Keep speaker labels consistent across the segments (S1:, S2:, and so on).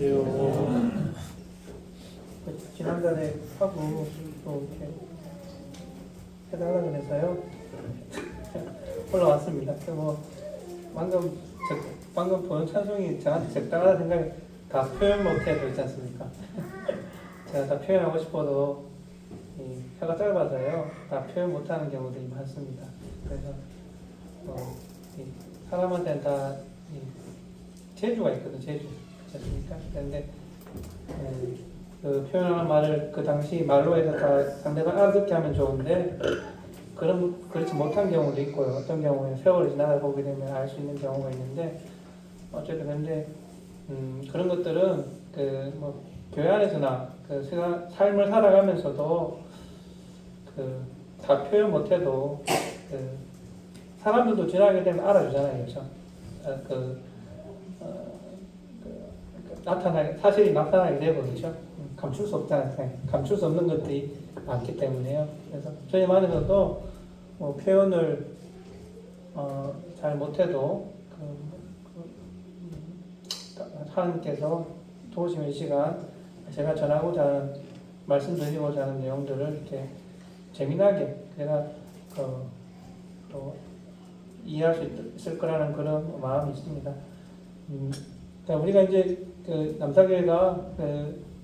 S1: 안녕하세요. 지난달에 하고 또 이렇게 해달라고 해서요. 올라왔습니다. 뭐 방금 보는 찬송이 저한테 적당하다 생각이 다 표현 못해도 있지 않습니까? 제가 다 표현하고 싶어도 이 혀가 짧아서요. 다 표현 못하는 경우들이 많습니다. 그래서 이 사람한테는 다 재주가 있거든, 재주. 그렇지 않습니까? 그런데 그 표현하는 말을 그 당시 말로 해서 다 상대방 알아듣게 하면 좋은데 그렇지 못한 경우도 있고요. 어떤 경우에 세월이 지나다 보게 되면 알 수 있는 경우가 있는데 어쨌든 근데 그런 것들은 그 뭐 교회 안에서나 그 삶을 살아가면서도 그 다 표현 못해도 그 사람들도 지나게 되면 알아주잖아요, 그렇죠? 사실이 나타나게 되고, 그렇죠? 감출 수 없잖아요. 감출 수 없는 것들이 많기 때문에요. 그래서 저희 안에서도 뭐 표현을 잘 못해도 하나님께서 도우시는 시간 제가 전하고자 하는 말씀드리고자 하는 내용들을 이렇게 재미나게 제가 또 이해할 수 있을 거라는 그런 마음이 있습니다. 우리가 이제 그 남사교회가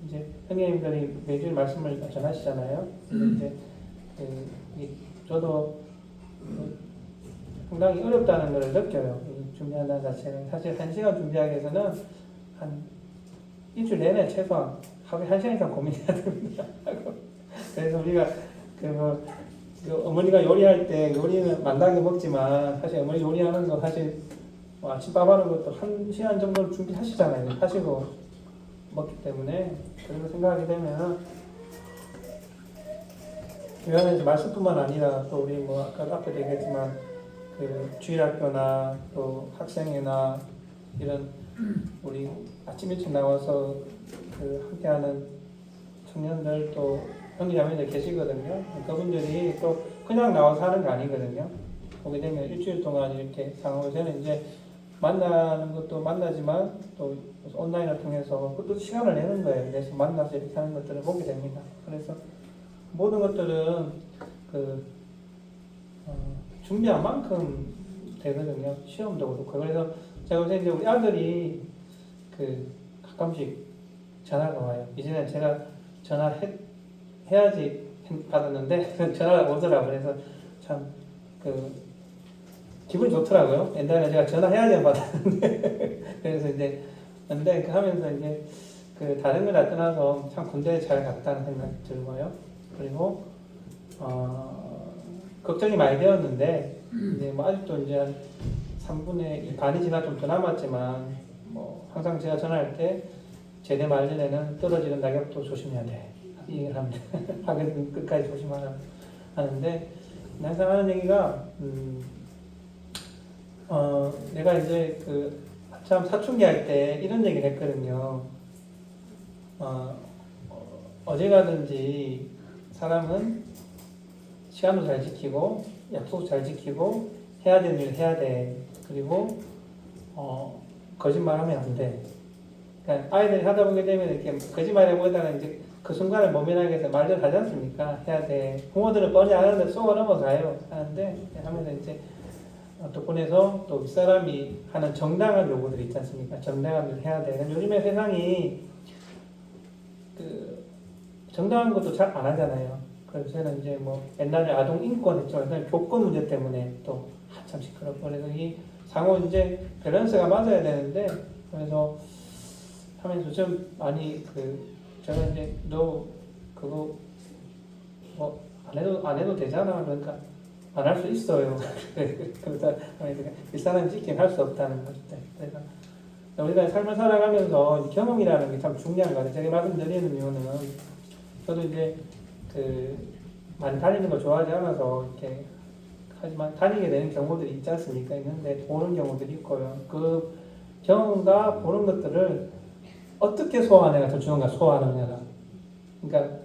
S1: 이제 형님들이 매주 말씀을 전하시잖아요. 이제 저도 상당히 어렵다는 걸 느껴요. 준비한다는 자체는 사실 1시간 준비하기 위해서는 한 일주일 내내 최소한 하루에 1시간 이상 고민해야 됩니다. 그래서 우리가 그 어머니가 요리할 때 요리는 만나게 먹지만 사실 어머니 요리하는 거 사실 아침밥 하는 것도 1시간 정도 준비하시잖아요. 하시고 먹기 때문에 그런 거 생각하게 되면 교회 안에서 말씀뿐만 아니라 또 우리 뭐 아까 앞에도 얘기했지만 그 주일학교나 또 학생회나 이런 우리 아침 일찍 나와서 그 함께하는 청년들 또 형제자매들 계시거든요. 그분들이 또 그냥 나와서 하는 거 아니거든요. 보게 되면 일주일 동안 이렇게 상황을 저는 이제 만나는 것도 만나지만 또 온라인을 통해서 그것도 시간을 내는 거예요. 그래서 만나서 이렇게 하는 것들을 보게 됩니다. 그래서 모든 것들은 준비한 만큼 되거든요. 시험도 그렇고. 그래서 제가 요새 이제 우리 아들이 가끔씩 전화가 와요. 이제는 제가 전화해야지 받았는데 전화가 오더라고요. 그래서 참 기분이 좋더라고요. 옛날에 제가 전화해야지 받았는데 그래서 이제 근데 하면서 이제 다른 걸 다 떠나서 참 군대에 잘 갔다는 생각이 들고요. 그리고 걱정이 많이 되었는데 이제 뭐 아직도 이제 한 3분의 반이 지나 좀 더 남았지만 뭐 항상 제가 전화할 때 제대 말년에는 떨어지는 낙엽도 조심해야 돼 이 얘기를 합니다. 하긴 끝까지 조심하라 하는데 항상 하는 얘기가 내가 이제 참 사춘기 할 때 이런 얘기를 했거든요. 어제 가든지 사람은 시간도 잘 지키고 약속 잘 지키고 해야 되는 일 해야 돼. 그리고 거짓말하면 안 돼. 그러니까 아이들이 하다 보게 되면 이렇게 거짓말해보다는 이제 그 순간을 모면하기 위해서 말들 하지 않습니까? 해야 돼. 부모들은 뻔히 아는데 쏘아 넘어가요. 하는데 하면서 이제 덕분에서 또 윗사람이 하는 정당한 요구들이 있지 않습니까? 정당한 일을 해야 돼. 요즘에 세상이 정당한 것도 잘 안 하잖아요. 그래서 저는 이제 뭐 옛날에 아동 인권 했죠. 교권 문제 때문에 또 한참 시끄럽고 그래서 이 상호 이제 밸런스가 맞아야 되는데 그래서 하면서 좀 많이 제가 이제 너 그거 뭐 안 해도 되잖아. 그러니까 안 할 수 있어요. 그러다 일산은 지킨 할 수 없다는 거죠. 그래서 우리가 삶을 살아가면서 경험이라는 게 참 중요한 거 같아요. 제가 말씀드리는 이유는 저도 이제 많이 다니는 걸 좋아하지 않아서 이렇게 하지만 다니게 되는 경우들이 있지 않습니까? 있는데 보는 경우들이 있고요. 그 경험과 보는 것들을 어떻게 소화하느냐가 더 중요한가, 소화하느냐가. 그러니까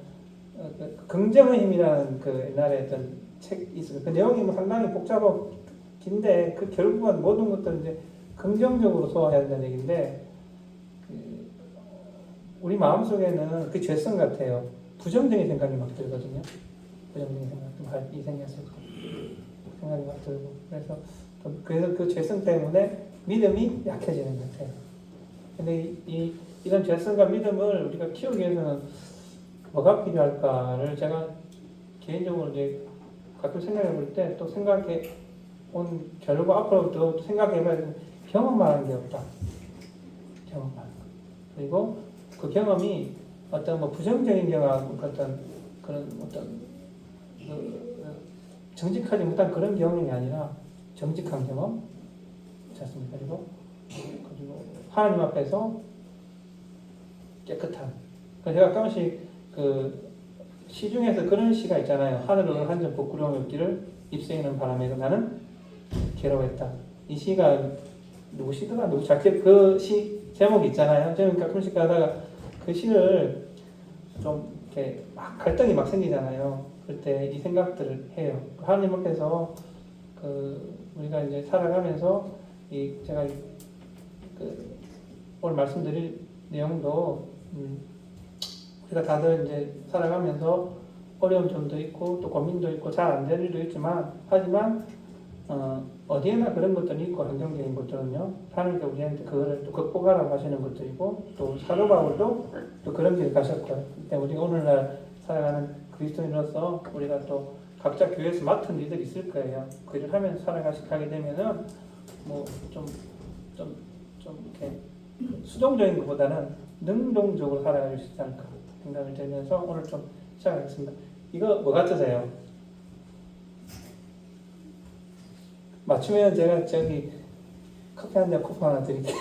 S1: 긍정의 힘이라는 옛날에 어떤 책이 있어요. 그 내용이 뭐 상당히 복잡하고 긴데 결국은 모든 것들을 이제 긍정적으로 소화해야 된다는 얘기인데 우리 마음속에는 그 죄성 같아요. 부정적인 생각이 막 들거든요. 부정적인 생각, 이 생겼을 거 생각이 막 들고 그래서 그 죄성 때문에 믿음이 약해지는 것 같아요. 근데 이런 죄성과 믿음을 우리가 키우기 위해서는 뭐가 필요할까를 제가 개인적으로 이제 가끔 생각해 볼 때 또 생각해 온 결과 앞으로 또 생각해 봐야 되는 경험만한 게 없다. 경험만. 그리고 그 경험이 어떤 뭐 부정적인 경험, 어떤 그런 어떤 정직하지 못한 그런 경험이 아니라 정직한 경험, 그렇지 않습니까? 그리고 하나님 앞에서 깨끗한. 제가 가끔씩 그 시중에서 그런 시가 있잖아요. 하늘을 한 점 부끄러움이 없기를 입새이는 바람에서 나는 괴로웠다. 이 시가 누구 시더라? 누구 작게 그 시 제목이 있잖아요. 저는 가끔씩 가다가 그 시를 좀 이렇게 막 갈등이 막 생기잖아요. 그때 이 생각들을 해요. 하나님 앞에서 우리가 이제 살아가면서 제가 오늘 말씀드릴 내용도 우리가 다들 이제 살아가면서 어려운 점도 있고 또 고민도 있고 잘 안 될 일도 있지만 하지만 어디에나 그런 것들이 있고 환경적인 것들은요 하나님께 우리한테 그거를 또 극복하라고 하시는 것들이고 또 사도 바울도 또 그런 길을 가셨고요. 그때 우리 오늘날 살아가는 그리스도인으로서 우리가 또 각자 교회에서 맡은 일들이 있을 거예요. 그 일을 하면서 살아가게 되면은 뭐 좀 이렇게 수동적인 것보다는 능동적으로 살아갈 수 있지 않을까 생각을 들면서 오늘 좀 시작하겠습니다. 이거 뭐 같으세요? 맞추면 제가 저기 커피 한 잔 쿠폰 하나 드릴게요.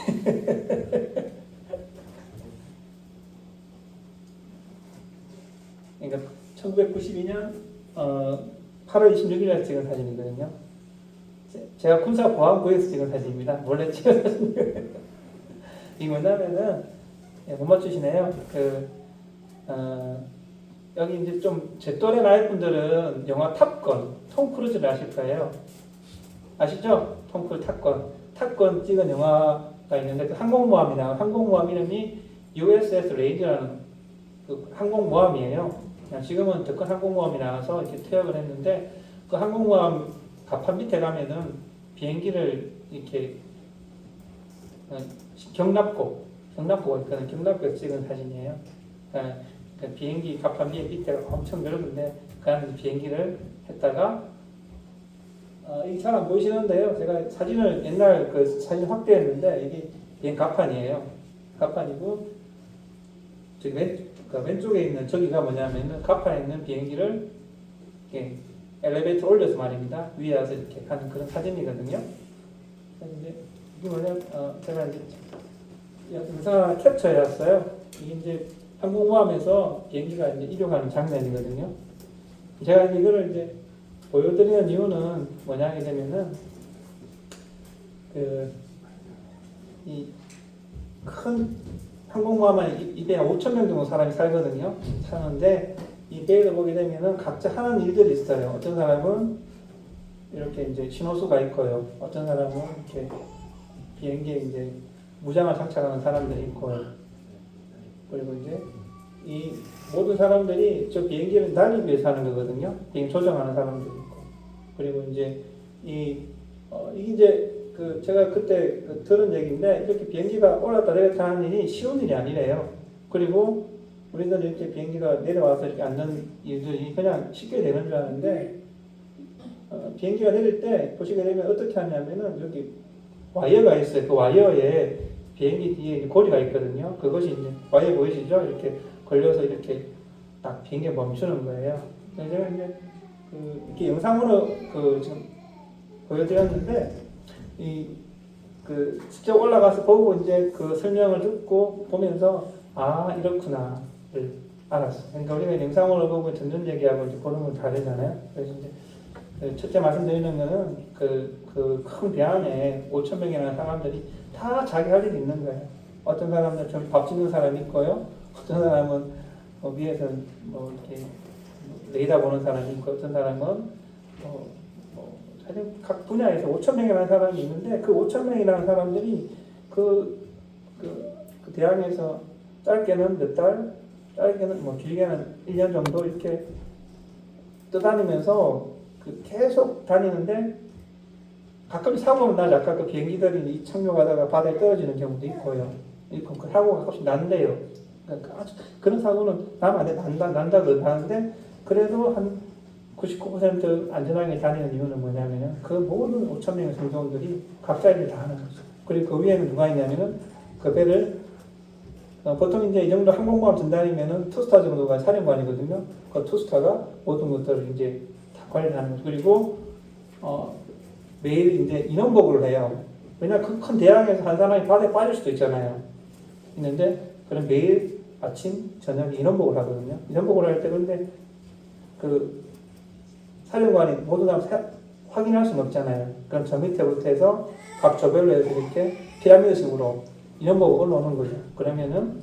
S1: 그러니까 1992년 8월 26일에 찍은 사진이거든요. 제가 군사보안부에서 찍은 사진입니다. 몰래 찍은 사진이에요. 이게 뭐냐면은 못 맞추시네요. 여기 이제 좀 제 또래 나이 분들은 영화 탑건, 톰 크루즈를 아실 거예요. 아시죠? 톰 크루즈 탑건 찍은 영화가 있는데 그 항공모함이나 항공모함 이름이 USS 레이드라는 그 항공모함이에요. 지금은 덕건 항공모함이 나와서 이렇게 퇴역을 했는데 그 항공모함 갑판 밑에 가면은 비행기를 이렇게 경납고가 있거든요. 경납고에서 찍은 사진이에요. 그러니까 비행기 갑판 밑에가 엄청 넓은데 그 안에 비행기를 했다가 이게 잘 안 보이시는데요. 제가 사진을 옛날 그 사진 확대했는데 이게 비행 갑판이에요. 갑판이고 저기 왼쪽에 있는 저기가 뭐냐면은 갑판에 있는 비행기를 이렇게 엘리베이터 올려서 말입니다. 위에 와서 이렇게 하는 그런 사진이거든요. 이제 이게 뭐냐 제가 이제 영상 캡처해왔어요. 이게 이제 항공모함에서 비행기가 이제 이륙하는 장면이거든요. 제가 이거를 이제 보여드리는 이유는 뭐냐 하게 되면은 이 큰 항공모함에 이 배에 5,000명 정도 사람이 살거든요. 사는데 이 배를 보게 되면은 각자 하는 일들이 있어요. 어떤 사람은 이렇게 이제 신호수가 있고요. 어떤 사람은 이렇게 비행기에 이제 무장을 장착하는 사람들이 있고요. 그리고 이제 이 모든 사람들이 저 비행기를 날리기 위해서 하는 거거든요. 비행 조정하는 사람들이 있고. 그리고 이제 이게 이제 제가 그때 들은 얘기인데 이렇게 비행기가 올랐다 내렸다 하는 일이 쉬운 일이 아니래요. 그리고 우리는 이렇게 비행기가 내려와서 이렇게 앉는 일들이 그냥 쉽게 되는 줄 아는데 비행기가 내릴 때 보시게 되면 어떻게 하냐면은 여기 와이어가 있어요. 그 와이어에 비행기 뒤에 고리가 있거든요. 그것이 이제 와이어 보이시죠? 이렇게 걸려서 이렇게 딱 비행기가 멈추는 거예요. 제가 이제 이렇게 영상으로 지금 보여드렸는데 직접 올라가서 보고 이제 그 설명을 듣고 보면서 이렇구나를 알았어요. 그러니까 우리가 영상으로 보고 듣는 얘기하고 이제 보는 건 다르잖아요. 그래서 이제 첫째 말씀드리는 거는 그 큰 배 안에 5,000명이라는 사람들이 다 자기 할 일이 있는 거예요. 어떤 사람은 저기 밥 짓는 사람이 있고요. 어떤 사람은 위에서 이렇게 레이더 보는 사람이 있고 어떤 사람은 사실 각 분야에서 5,000명이라는 사람이 있는데 그 5,000명이라는 사람들이 그 대항에서 짧게는 몇 달, 짧게는 뭐 길게는 1년 정도 이렇게 떠다니면서 계속 다니는데 가끔 사고는 나죠. 아까 그 비행기들이 착륙하다가 바다에 떨어지는 경우도 있고요. 그 사고가 가끔씩 난대요. 그러니까 그런 사고는 나면 안 돼, 난다고 하는데 그래도 한 99% 안전하게 다니는 이유는 뭐냐면은 그 모든 5천 명의 승조원들이 각자 일을 다 하는 거죠. 그리고 그 위에는 누가 있냐면은 그 배를 보통 이제 이 정도 항공모함 전단이면은 투스타 정도가 사령관이거든요. 그 투스타가 모든 것들을 이제 다 관리하는 거죠. 그리고 매일 이제 인원보고를 해요. 왜냐 그 큰 대양에서 한 사람이 바다에 빠질 수도 있잖아요. 있는데 그럼 매일 아침 저녁에 인원보고를 하거든요. 인원보고를 할 때 근데 그 사령관이 모든 사람 확인할 수는 없잖아요. 그럼 저 밑에부터 해서 각 조별로 해서 이렇게 피라미드식으로 인원보고 올라오는 거죠. 그러면은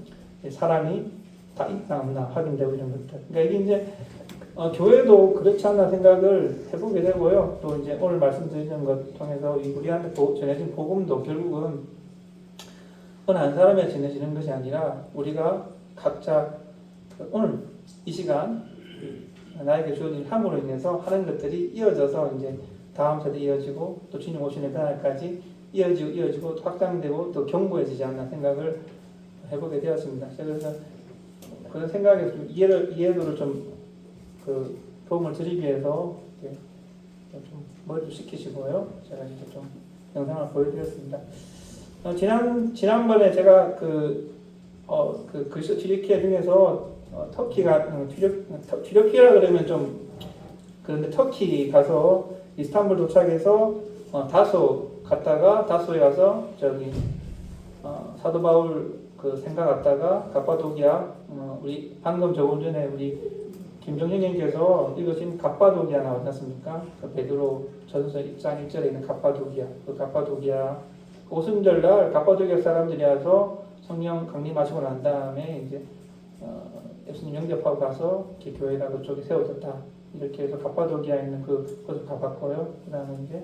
S1: 사람이 다 있나 없나 확인되고 이런 것들. 그러니까 이게 이제 교회도 그렇지 않나 생각을 해보게 되고요. 또 이제 오늘 말씀드리는 것 통해서 우리한테 전해진 복음도 결국은 어느 한 사람에 전해지는 것이 아니라 우리가 각자 오늘 이 시간 나에게 주어진 함으로 인해서 하는 것들이 이어져서 이제 다음 세대 이어지고 또 주님 오시는 그날까지 이어지고 또 확장되고 또 견고해지지 않나 생각을 해보게 되었습니다. 그래서 그런 생각에 좀 이해도를 좀 도움을 드리기 위해서 좀 머리도 식히시고요. 제가 이제 좀 영상을 보여드렸습니다. 지난번에 제가 그리스 튀르키예 중에서 터키가 튀르키예라 그러면 좀 그런데 터키 가서 이스탄불 도착해서 다소 갔다가 다소에 가서 사도 바울 생가 갔다가 갑바도기아 우리 방금 조금 전에 우리 김정현님께서 읽으신 갑바도기아 나오지 않습니까? 베드로 전서 1장 1절에 있는 갑바도기아 갑바도기아 오순절날 갑바도기아 사람들이 와서 성령 강림하시고 난 다음에 이제 예수님 영접하고 가서 이렇게 교회가 그쪽에 세워졌다. 이렇게 해서 갑바도기아에 있는 그곳을 가봤고요. 그 다음에 이제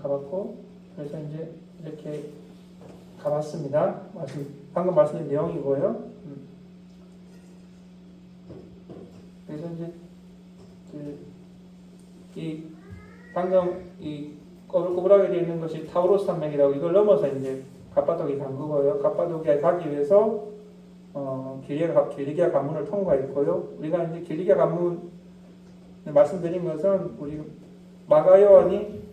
S1: 가봤고 그래서 이제 이렇게 가봤습니다. 방금 말씀드린 내용이고요. 그래서 이제 방금 꼬불꼬불하게 되어 있는 것이 타우로스 산맥이라고 이걸 넘어서 이제 갑바도기아 간 거고요. 갑바도기아에 가기 위해서 길리기아 관문을 통과했고요. 우리가 이제 길리기아 관문을 말씀드린 것은 우리 마가 요한이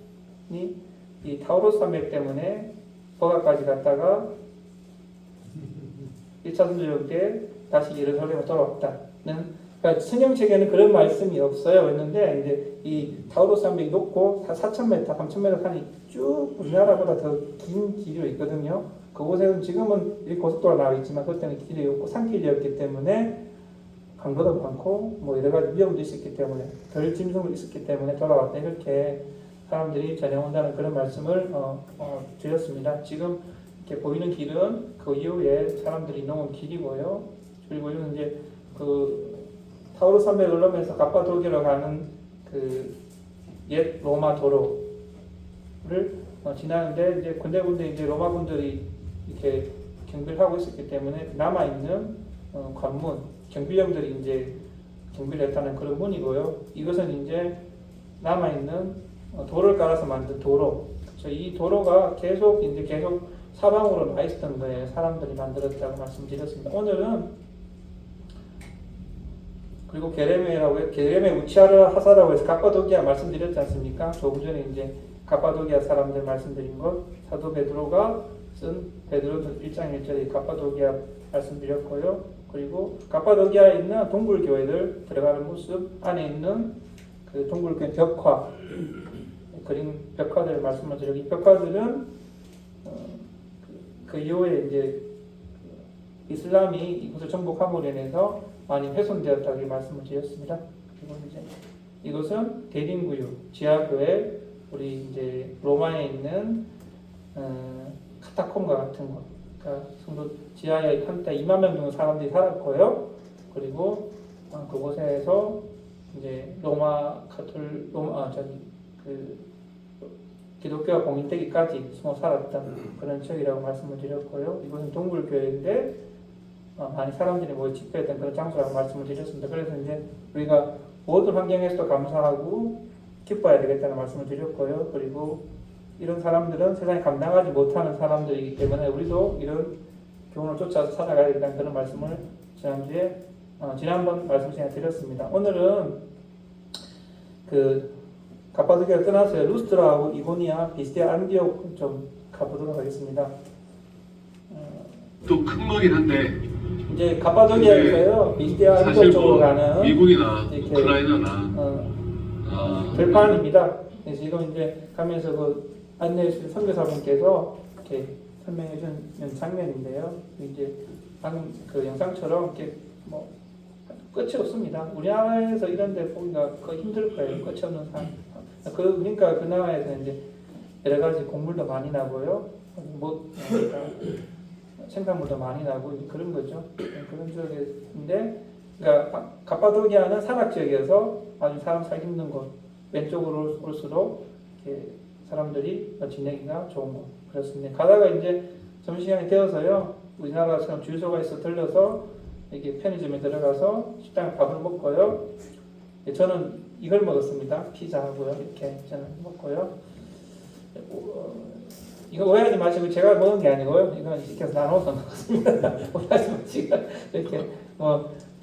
S1: 이 타우로스 산맥 때문에 버가까지 갔다가 1차 선지자 때 다시 예루살렘에 돌아왔다는 그러니까 성경책에는 그런 말씀이 없어요. 했는데 이제 이 타우로스 산맥이 높고 4,000m, 3,000m 산이 쭉 우리나라보다 더 긴 길이 있거든요. 그곳에는 지금은 이 고속도로가 나와 있지만 그때는 길이 없고 산길이었기 때문에 강도도 많고 뭐 여러 가지 위험도 있었기 때문에 덜 짐승도 있었기 때문에 돌아왔다 이렇게 사람들이 전해온다는 그런 말씀을 드렸습니다. 지금 이렇게 보이는 길은 그 이후에 사람들이 넘은 길이고요. 그리고 이건 이제 타우로스 산맥을 넘으면서 갑바도기아로 가는 옛 로마 도로를 지나는데 이제 군데군데 이제 로마 군들이 이렇게 경비를 하고 있었기 때문에 남아 있는 관문 경비병들이 이제 경비를 했다는 그런 문이고요. 이것은 이제 남아 있는 돌을 깔아서 만든 도로. 이 도로가 계속 사방으로 나 있었던 거예요. 사람들이 만들었다고 말씀드렸습니다. 오늘은 그리고 게레메 우치아르 하사라고 해서 갑바도기아 말씀드렸지 않습니까? 조금 전에 이제 갑바도기아 사람들 말씀드린 것 사도 베드로가 쓴 베드로서 1장 1절에 갑바도기아 말씀드렸고요. 그리고 갑바도기아에 있는 동굴교회들 들어가는 모습 안에 있는 그 동굴교회 벽화 그림 벽화들 말씀을 드리고 이 벽화들은 그 이후에 이제 이슬람이 이곳을 정복함으로 인해서 많이 훼손되었다고 말씀을 드렸습니다. 그리고 이제 이것은 대림구유 지하교회 우리 이제 로마에 있는 카타콤과 같은 것. 그러니까 성도 지하에 한때 2만 명 정도 사람들이 살았고요. 그리고 그곳에서 이제 기독교가 봉인되기까지 숨어 살았던 그런 지역이라고 말씀을 드렸고요. 이것은 동굴교회인데 많이 사람들이 모여 집회했던 그런 장소라고 말씀을 드렸습니다. 그래서 이제 우리가 모든 환경에서도 감사하고 기뻐해야 되겠다는 말씀을 드렸고요. 그리고 이런 사람들은 세상에 감당하지 못하는 사람들이기 때문에 우리도 이런 교훈을 쫓아서 살아가야 되겠다는 그런 말씀을 지난번 말씀 시간에 드렸습니다. 오늘은 그 갑바도기아를 떠나서 루스트라하고 이고니아, 비스디아, 안디옥 좀 가보도록 하겠습니다.
S2: 또 큰 거긴 한데
S1: 이제 갑바도기아에서요 비스디아, 안디옥
S2: 사실
S1: 쪽으로
S2: 뭐
S1: 가는
S2: 미국이나
S1: 이렇게,
S2: 우크라이나나
S1: 들판입니다. 그래서 지금 이제 가면서 그 안내해 주신 선교사분께서 이렇게 설명해 준 장면인데요. 이제 방금 그 영상처럼 이렇게 뭐 끝이 없습니다. 우리나라에서 이런 데 보기가 거의 힘들 거예요. 끝이 없는 산. 그러니까 그 나라에서 이제 여러 가지 곡물도 많이 나고요. 뭐 생산물도 많이 나고 그런 거죠. 그런 지역인데, 그러니까 갑바도기아는 산악 지역이어서 아주 사람 살기 힘든 곳. 왼쪽으로 올수록 이렇게 사람들이 지내기가 좋은 곳. 그렇습니다. 가다가 이제 점심시간이 되어서요. 우리나라처럼 주유소가 있어 들려서 이렇게 편의점에 들어가서 식당에 밥을 먹고요. 저는 이걸 먹었습니다. 피자하고요. 이렇게 저는 먹고요. 이거 오해하지 마시고 제가 먹은 게 아니고요. 이건 시켜서 나눠서 먹었습니다. 오해하지 마시고 이렇게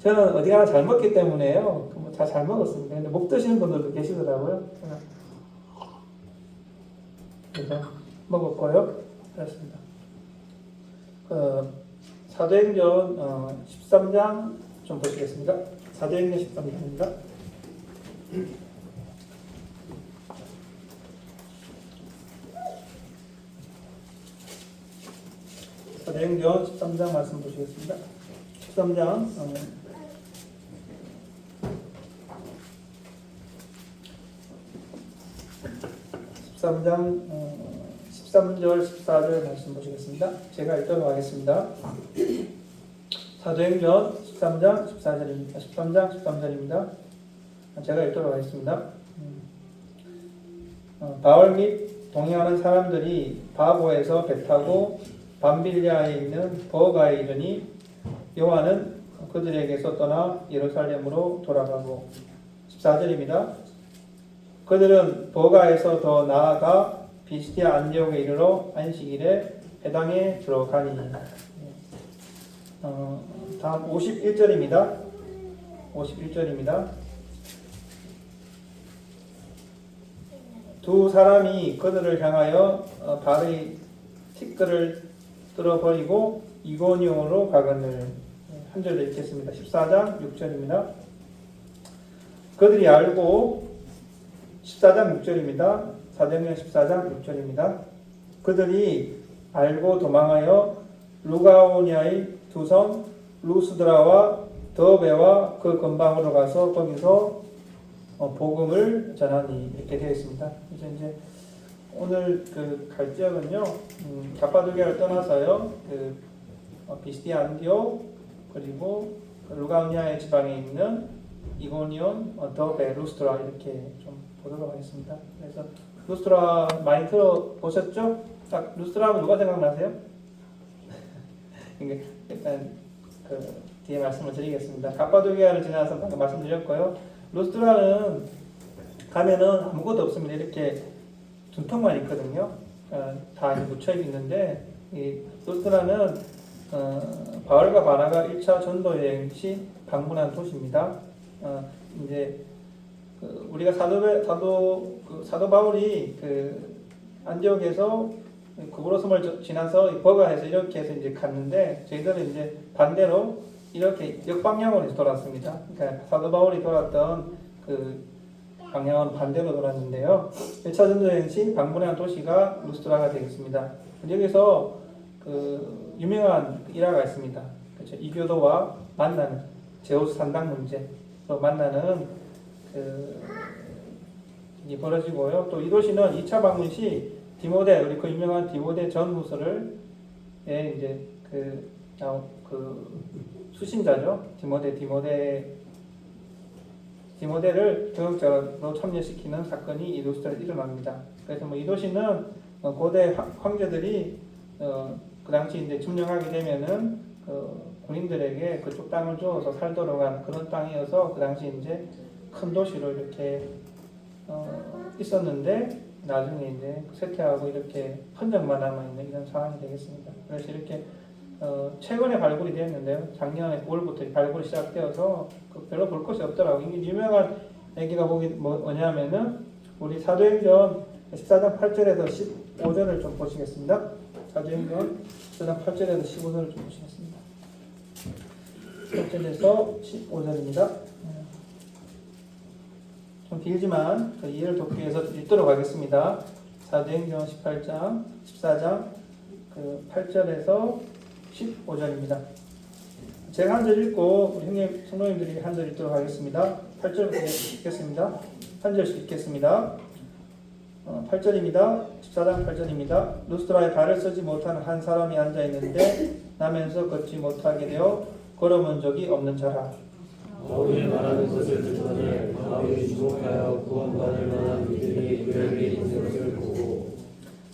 S1: 저는 어디 가나 잘 먹기 때문에요. 다 잘 먹었습니다. 근데 못 드시는 분들도 계시더라고요. 그래서 먹었고요. 그렇습니다. 사도행전 13장 좀 보시겠습니다. 사도행전 13장입니다. 사도행전 13장 말씀 보시겠습니다. 13장 13절 14절 말씀 보시겠습니다. 제가 읽도록 하겠습니다. 사도행전 13장 14절입니다. 13장 13절입니다. 제가 읽도록 하겠습니다. 바울 및 동행하는 사람들이 바보에서 배 타고 밤빌리아에 있는 버가에 이르니 요한은 그들에게서 떠나 예루살렘으로 돌아가고 14절입니다. 그들은 버가에서 더 나아가 비스디아 안디옥에 이르러 안식일에 회당에 들어가니. 다음 51절입니다. 51절입니다. 두 사람이 그들을 향하여 발의 티끌을 뚫어버리고 이고니온으로 가거늘. 한 절 더 읽겠습니다. 14장 6절입니다. 그들이 알고 14장 6절입니다. 사도행전 14장 6절입니다. 그들이 알고 도망하여 루가오니아의 두 성 루스드라와 더베와 그 근방으로 가서 거기서 복음을 전하니 이렇게 되어 있습니다. 그래서 이제 오늘 그 갈 지역은요, 갑바도기아를 떠나서요, 비스디아 안디옥 그리고 루가오니아의 지방에 있는 이고니온, 더베, 루스트라 이렇게 좀 보도록 하겠습니다. 그래서 루스트라 많이 들어보셨죠? 딱 루스트라 하면 누가 생각나세요? 일단 그 뒤에 말씀을 드리겠습니다. 갑바도기아를 지나서 방금 말씀드렸고요. 루스트라는 가면은 아무것도 없습니다. 이렇게 둔통만 있거든요. 다 묻혀 있는데 이 루스트라는 바울과 바나가 1차 전도 여행 시 방문한 도시입니다. 이제 우리가 사도 바울이 그 안디옥에서 구브로섬을 지나서 버가에서 이렇게 해서 이제 갔는데 저희들은 이제 반대로 이렇게 역방향으로 돌았습니다. 그러니까 사도 바울이 돌았던 그 방향은 반대로 돌았는데요. 1차 전도 여행 시 방문한 도시가 루스트라가 되겠습니다. 여기서 그 유명한 일화가 있습니다. 그렇죠? 이교도와 만나는 제우스 산당 문제로 만나는 이 벌어지고요. 또 이 도시는 2차 방문 시 디모데, 우리 그 유명한 디모데 전후서를 이제 그 수신자죠. 디모데를 교역자로 참여시키는 사건이 이 도시에 일어납니다. 그래서 이 도시는 고대 황제들이 그 당시 이제 점령하게 되면은 군인들에게 그쪽 땅을 주어서 살도록 한 그런 땅이어서 그 당시 이제 큰 도시로 이렇게 있었는데 나중에 이제 쇠퇴하고 이렇게 흔적만 남아 있는 이런 상황이 되겠습니다. 그래서 이렇게 최근에 발굴이 되었는데요. 작년에 9월부터 발굴이 시작되어서 별로 볼 것이 없더라고요. 이게 유명한 얘기가 뭐냐면은 우리 사도행전 14장 8절에서 15절을 좀 보시겠습니다. 사도행전 14장 8절에서 15절을 좀 보시겠습니다. 8절에서 15절입니다. 좀 길지만 그 이해를 돕기 위해서 읽도록 하겠습니다. 사도행전 18장, 14장 그 8절에서 15절입니다. 제가 한 절 읽고 우리 형님, 성도님들이 한 절 읽도록 하겠습니다. 8절부터 읽겠습니다. 한 절씩 읽겠습니다. 8절입니다. 14장 8절입니다. 루스드라에 발을 쓰지 못하는 한 사람이 앉아있는데 나면서 걷지 못하게 되어 걸어본 적이 없는 자라.
S2: 바울이 말하는 것을 듣더니 바울이 주목하여 구원받을 만한 믿음이 그에게 있는 것을 보고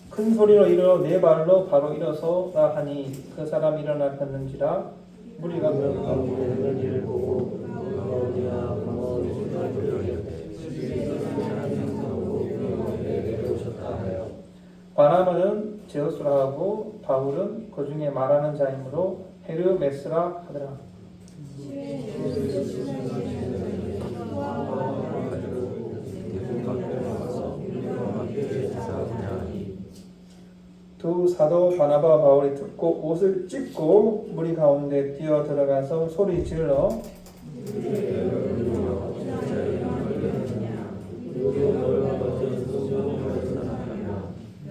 S1: 큰 소리로 일어 네 발로 바로 일어서라 하니 그 사람이 일어나 걷는지라. 무리가
S2: 가운데 하는 일을 보고 가오디아 가마오리 주말들에게 내려오셨다 하여
S1: 바나바는 제우스라 하고 바울은 그 중에 말하는 자이므로 헤르메스라 하더라. 두 사도 바나바와 바울이 듣고 옷을 찢고 무리 가운데 뛰어 들어가서 소리 질러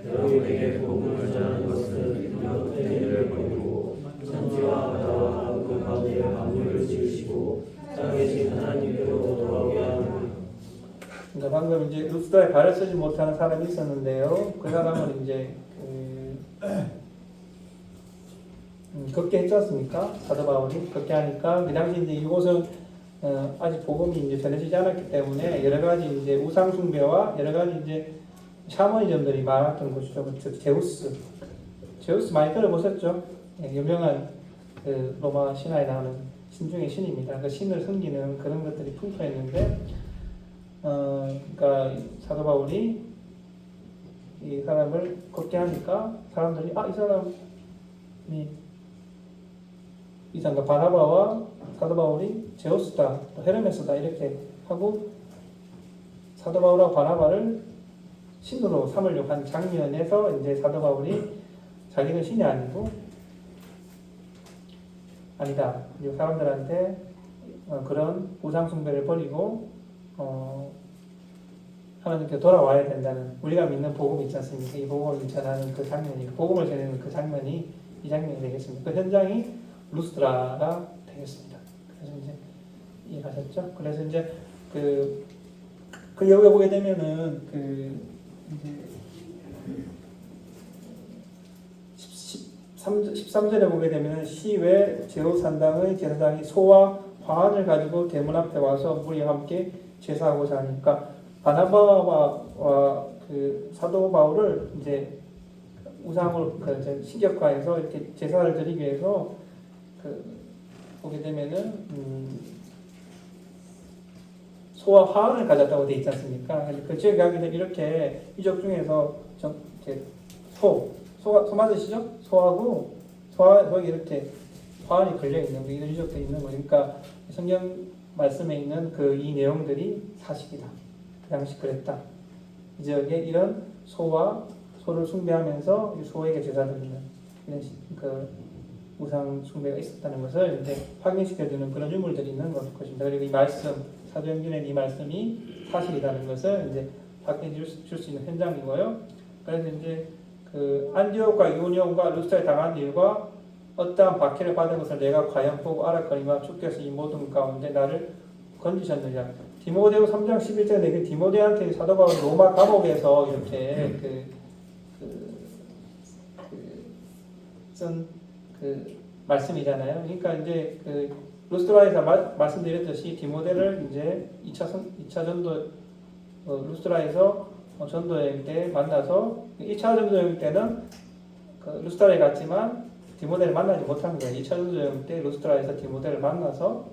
S2: 너희에게 복음을 전하는 것은 이렇게 일을 벌이고 천지와 바다와 그 가운데 만물을 지으시고 살아계신 하나님께로 돌아오게 하는.
S1: 그러니까 방금 이제 루스드라에 발을 쓰지 못하는 사람이 있었는데요. 그 사람은 이제 걷게 했지 않습니까? 사도 바울이 걷게 하니까 그 당시 이제 이곳은 아직 복음이 이제 전해지지 않았기 때문에 여러 가지 이제 우상 숭배와 여러 가지 이제 샤머니즘들이 많았던 곳이죠. 제우스 많이 들어보셨죠? 네, 유명한 그 로마 신화에 나오는 신 중의 신입니다. 그 신을 섬기는 그런 것들이 풍토했는데, 그러니까 사도 바울이 이 사람을 걷게 하니까 사람들이 이 사람이 이 사람 바나바와 사도 바울이 제우스다, 또 헤르메스다 이렇게 하고 사도 바울하고 바나바를 신으로 삼으려고 한 장면에서 이제 사도 바울이 자기는 신이 아니고 아니다. 이 사람들한테 그런 우상 숭배를 버리고 하나님께 돌아와야 된다는 우리가 믿는 복음이 있지 않습니까? 이 복음을 전하는 그 장면이 복음을 전하는 그 장면이 이 장면이 되겠습니다. 그 현장이 루스드라가 되겠습니다. 그래서 이제 이해하셨죠? 그래서 이제 그 여기에 보게 되면은 이제 13절에 보게 되면 시외 제후산당의 제사장이 소와 화환을 가지고 대문 앞에 와서 무리와 함께 제사하고자 하니까 바나바와 그 사도 바울을 이제 우상으로 신격화해서 이렇게 제사를 드리기 위해서 보게 되면은 소와 화환을 가졌다고 되어 있지 않습니까? 그 지역에 가게 되면 이렇게 유적 중에서 소 맞으시죠? 소하고 거기 이렇게 화환이 걸려 있는 거, 이런 유적들이 있는 거니까 성경 말씀에 있는 이 내용들이 사실이다. 그 당시 그랬다. 이 지역에 이런 소를 숭배하면서 소에게 제사드리는 이런 우상 숭배가 있었다는 것을 이제 확인시켜주는 그런 유물들이 있는 것입니다. 그리고 이 말씀, 사도행전의 이 말씀이 사실이라는 것을 이제 확인해 줄 수 있는 현장이고요. 그래서 이제 안디옥과 이고니온과 루스드라에 당한 일과 어떠한 박해를 받은 것을 내가 과연 보고 알았거니와 주께서 이 모든 가운데 나를 건지셨느냐. 디모데후 3장 11절에 내게 디모데한테 사도 바울이 로마 감옥에서 이렇게 쓴 말씀이잖아요. 그러니까 이제 루스드라에서 말씀드렸듯이 디모데를 이제 2차 전도 루스드라에서 전도 여행 때 만나서 1차 전도 여행 때는 루스드라에 갔지만 디모데를 만나지 못한 거예요. 2차 전쟁 때 루스트라에서 디모데를 만나서,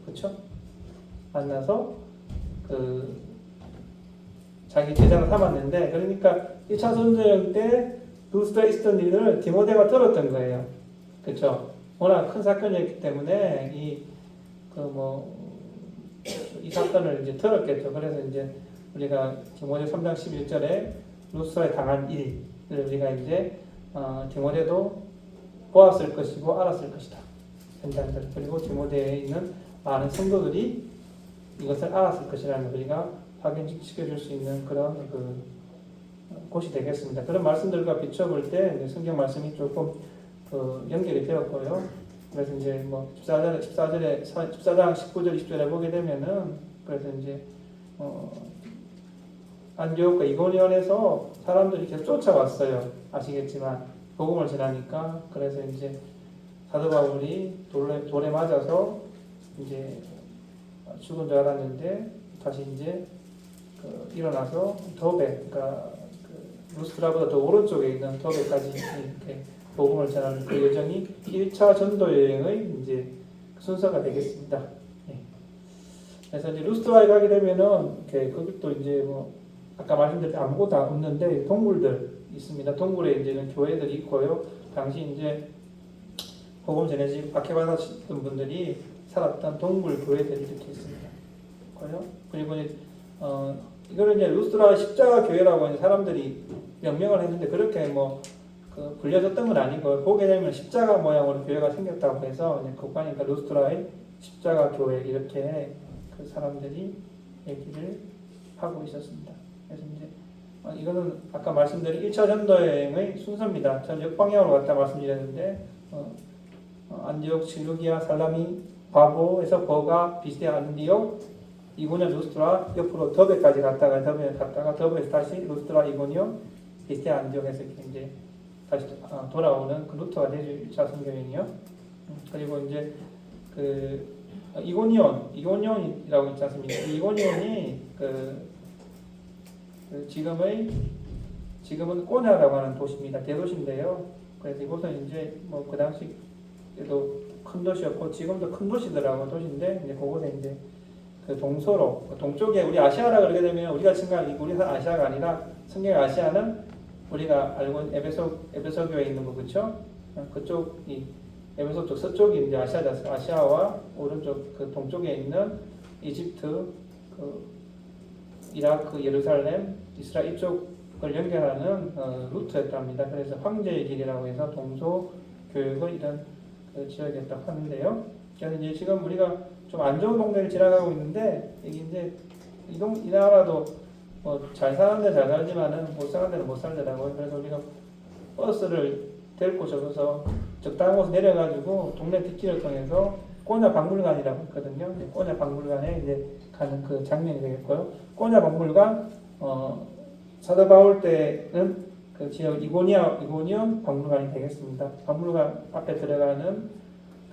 S1: 그렇죠? 만나서 그 자기 제자로 삼았는데, 그러니까 1차 전쟁 때 루스트라에 있었던 일을 디모데가 들었던 거예요. 그렇죠? 워낙 큰 사건이었기 때문에 이 사건을 이제 들었겠죠. 그래서 이제 우리가 디모데 3장 11절에 루스트라에 당한 일을 우리가 이제 디모데도 보았을 것이고 알았을 것이다. 현장들. 그리고 디모데에 있는 많은 성도들이 이것을 알았을 것이라는 걸 우리가 확인시켜줄 수 있는 그런 곳이 되겠습니다. 그런 말씀들과 비춰볼 때 성경 말씀이 조금 연결이 되었고요. 그래서 이제 14장 19절 20절에 보게 되면은 그래서 이제 안디옥과 이고니온에서 사람들이 계속 쫓아왔어요. 아시겠지만 복음을 전하니까. 그래서 이제 사도 바울이 돌에 맞아서 이제 죽은 줄 알았는데 다시 이제 일어나서 더베, 그러니까 루스트라보다 더 오른쪽에 있는 더베까지 이렇게 복음을 전하는 그 여정이 1차 전도 여행의 이제 순서가 되겠습니다. 예. 그래서 이제 루스트라에 가게 되면은 거기 이제 아까 말씀드린 아무것도 없는데 동굴들 있습니다. 동굴에 이제는 교회들이 있고요. 당시 이제 복음 전해지고 박해받았던 분들이 살았던 동굴 교회들이 이렇게 있습니다. 그리고 이제 이거는 이제 루스트라 십자가 교회라고 이제 사람들이 명명을 했는데 그렇게 불려졌던 건 아니고 보게 되면 십자가 모양으로 교회가 생겼다고 해서 그거니까 루스트라의 십자가 교회 이렇게 그 사람들이 얘기를 하고 있었습니다. 그래서 이제 이거는 아까 말씀드린 1차 전도여행의 순서입니다. 전 역방향으로 갔다 말씀드렸는데 안디옥, 실루기아, 살라미, 바보에서 버가, 비스데, 안디옥, 이고니온, 루스트라, 옆으로 더베까지 갔다가 더베에서 다시 루스트라, 이고니온, 비스데, 안디옥에서 이제 다시 돌아오는 그 루트가 되죠. 1차 선교행이요. 그리고 이제 이고니온이라고 있지 않습니까? 이고니온이 지금은 꼬냐라고 하는 도시입니다. 대도시인데요. 그래서 이곳은 이제 그 당시에도 큰 도시였고 지금도 큰 도시더라고 도시인데 이제 그곳에 이제 동서로 동쪽에 우리 아시아라 그러게 되면 우리가 생각하는 우리가 아시아가 아니라 성경의 아시아는 우리가 알고 있는 에베소 교회에 있는 거 그렇죠? 그쪽이 에베소 쪽 서쪽이 이제 아시아와 오른쪽 동쪽에 있는 이집트 이라크, 예루살렘, 이스라엘 이쪽을 연결하는 루트였답니다. 그래서 황제의 길이라고 해서 동서 교역의 이런 지역이었다고 하는데요. 그래서 이제 지금 우리가 좀 안 좋은 동네를 지나가고 있는데 이게 이제 이 나라도 잘 사는 데 잘 살지만은 못 사는 데는 못 살더라고요. 그래서 우리가 버스를 데리고 적어서 적당한 곳에 내려가지고 동네 뒷길을 통해서 꼬냐 박물관이라고 있거든요. 꼬냐 박물관에 이제 가는 그 장면이 되겠고요. 꼬냐 박물관, 사도 바울 때는 그 지역 이고니온 박물관이 되겠습니다. 박물관 앞에 들어가는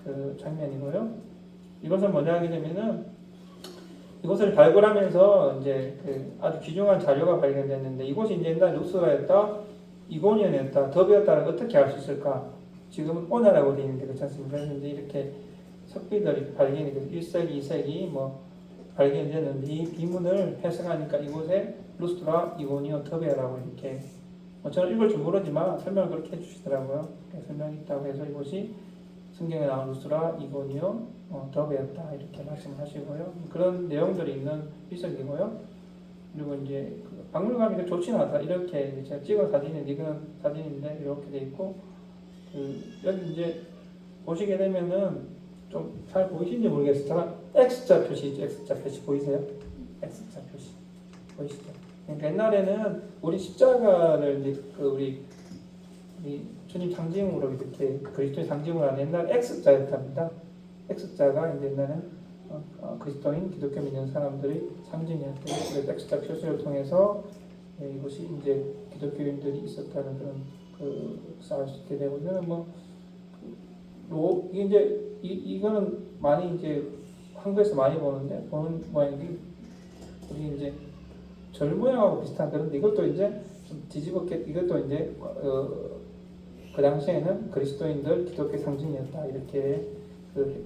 S1: 그 장면이고요. 이것은 뭐냐 하게 되면은 이곳을 발굴하면서 이제 아주 귀중한 자료가 발견됐는데 이곳이 이제 옛날 루스라였다, 이고니온이었다, 더베였다는 걸 어떻게 알 수 있을까? 지금은 꼬냐라고 되어 있는데 그렇지 않습니까? 그래서 이제 이렇게 석비들이 발견이 돼서 1세기, 2세기 발견됐는데 이 비문을 해석하니까 이곳에 루스트라, 이고니온, 더베라고 이렇게 저는 읽을 줄 모르지만 설명을 그렇게 해주시더라고요. 설명이 있다고 해서 이곳이 성경에 나온 루스트라, 이고니온, 더베였다 이렇게 말씀을 하시고요. 그런 내용들이 있는 비석이고요. 그리고 이제 박물관이 좋지는 않다. 이렇게 제가 찍은 사진은 이건 사진인데 이렇게 돼 있고 여기 이제 보시게 되면은 좀 잘 보이시는지 모르겠어요. 잠깐 X자 표시 보이세요? X자 표시 보이시죠? 그러니까 옛날에는 우리 십자가를 이제 우리 주님 상징으로 이렇게 그리스도의 상징으로 하는 옛날 X자였답니다. X자가 이제 옛날에는 그리스도인 기독교 믿는 사람들의 상징이었고 그래서 X자 표시를 통해서 이것이 이제 기독교인들이 있었다는 그런 알 수 있게 되고 이거는 이거는 많이 이제 한국에서 많이 보는 모양이 우리 이제 절 모양하고 비슷한 그런데 이것도 이제 좀 뒤집었게 이것도 이제 그 당시에는 그리스도인들 기독교 상징이었다 이렇게 그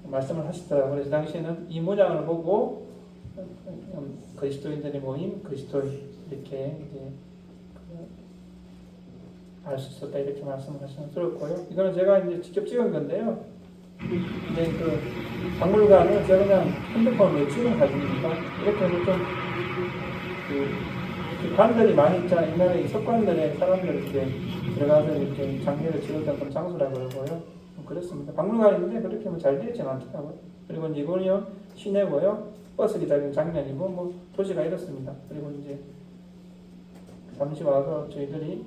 S1: 말씀을 하시더라고요. 그래서 당시에는 이 모양을 보고 그리스도인들이 모인 그리스도인 이렇게 이제 알 수 있었다 이렇게 말씀을 하시면 들었고요. 이거는 제가 이제 직접 찍은 건데요. 이제 그 박물관은 제가 그냥 핸드폰으로 찍은 사진입니다. 이렇게 하면 그 관들이 많이 있잖아요. 옛날에 이 석관들에 사람들 이렇게 들어가서 이렇게 장례를 치렀던 그런 장소라고 그러고요. 그렇습니다. 박물관인데 그렇게 뭐 잘 되어 있지는 않더라고요. 그리고 이제 이거는 시내고요. 버스 기다리는 장면이고 뭐 도시가 이렇습니다. 그리고 이제 잠시 와서 저희들이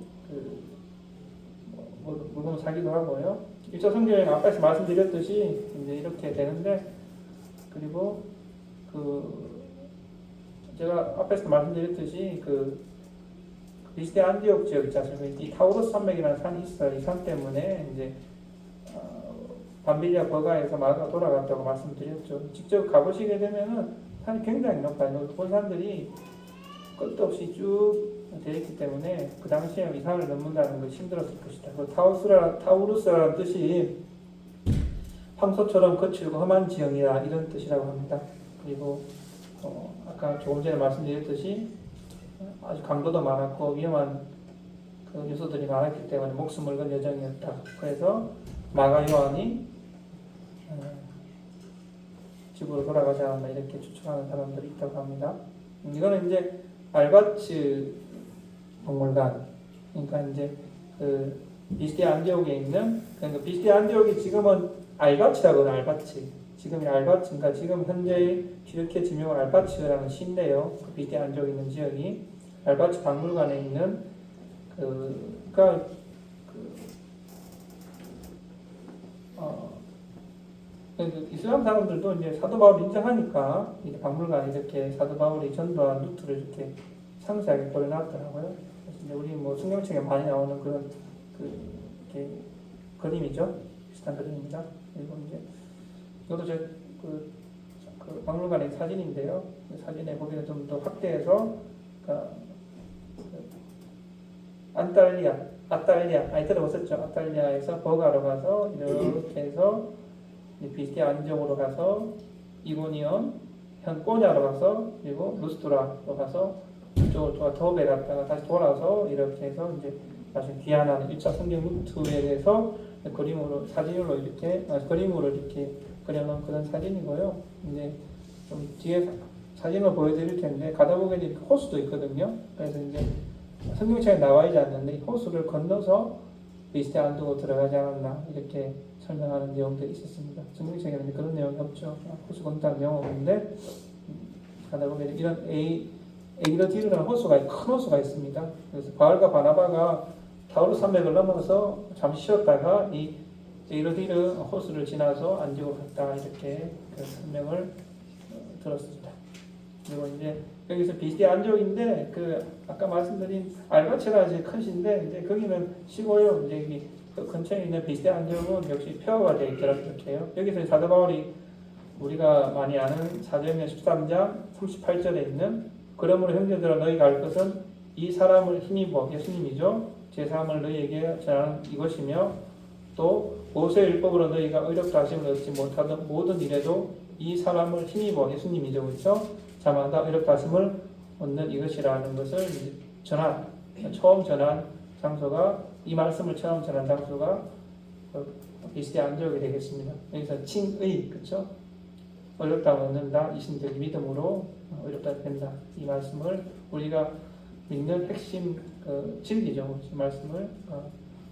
S1: 물건을 사기도 하고요. 1차 성경에 앞에서 말씀드렸듯이 이제 이렇게 되는데, 그리고 제가 앞에서 말씀드렸듯이 비스데 안디옥 지역 있지 않습니까? 이 타우루스 산맥이라는 산이 있어요. 이 산 때문에 이제 밤빌리아 버가에서 마가 돌아갔다고 말씀드렸죠. 직접 가보시게 되면은 산이 굉장히 높아요. 본 산들이 끝도 없이 쭉 되어 있기 때문에 그 당시에 이 산을 넘는다는 것이 힘들었을 것이다. 타우루스라는 뜻이 황소처럼 거칠고 험한 지형이다 이런 뜻이라고 합니다. 그리고 아까 조금 전에 말씀드렸듯이 아주 강도도 많았고 위험한 그 요소들이 많았기 때문에 목숨을 건 여정이었다. 그래서 마가 요한이 집으로 돌아가지 않았나 이렇게 추측하는 사람들이 있다고 합니다. 이거는 이제 알바츠 박물관, 그러니까 이제 비스데 안디옥에 있는, 그러니까 비스데 안디옥이 지금은 알바츠라고 해요. 알바츠. 지금이 알바츠인가 지금 현재 튀르키예 지명은 알바츠라는 시인데요. 비스데 안디옥에 있는 지역이 알바츠 박물관에 있는 이슬람 사람들도 이제 사도 바울을 인정하니까 이제 박물관에 이렇게 사도 바울이 전도한 루트를 이렇게 상세하게 그려놨더라고요. 그래서 이제 우리 뭐 성경책에 많이 나오는 그런 이렇게 그림이죠. 비슷한 그림입니다. 그리고 이제 이것도 제 그 박물관의 사진인데요. 그 사진에 보기는 좀 더 확대해서 아탈리아 많이 들어보셨죠? 아탈리아에서 버가로 가서 이렇게 해서 비스데 안디옥으로 가서 이고니온, 현 꼬냐로 가서 그리고 루스트라로 가서 이쪽으로 더베 갔다가 다시 돌아서 이렇게 해서 이제 다시 귀환하는 1차 성경 루트에 대해서 사진으로 이렇게 그려놓은 그런 사진이고요. 이제 좀 뒤에 사진을 보여드릴 텐데 가다 보면 이렇게 호수도 있거든요. 그래서 이제 성경책에 나와 있지 않는데 호수를 건너서 비스데 안디옥으로 들어가지 않았나 이렇게 설명하는 내용들이 있었습니다. 성경책에는 그런 내용이 없죠. 호수 건너는 내용 없는데 가다 보면 이런 에이러디르라는 큰 호수가 있습니다. 그래서 바울과 바나바가 타우루스 산맥을 넘어서 잠시 쉬었다가 이 에이러디르 호수를 지나서 안디옥으로 갔다 이렇게 설명을 들었습니다. 그리고 이제 여기서 비스데 안디옥인데 아까 말씀드린 알바츠가 제일 큰 시인데 이제 거기는 시고요. 이제 여기 그 근처에 있는 비스데 안디옥은 역시 폐허가 되어 있더라고요. 이렇게요. 여기서 사도 바울이 우리가 많이 아는 사도행전 13장 38절에 있는 그러므로 형제들아 너희가 알 것은 이 사람을 힘입어 예수님이죠. 제3을 너희에게 전하는 이것이며 또 모세의 율법으로 너희가 의롭다 하심을 얻지 못하던 모든 일에도 이 사람을 힘입어 예수님이죠. 그렇죠? 자마다 의롭다 하심을 얻는 이것이라는 것을 처음 전한 장소가 이 말씀을 처음 전한 장소가 비스데 안디옥이 되겠습니다. 여기서 칭의 그렇죠? 의롭다 얻는다 이신적인 믿음으로 의롭다 된다 이 말씀을 우리가 믿는 핵심 진리죠. 이 말씀을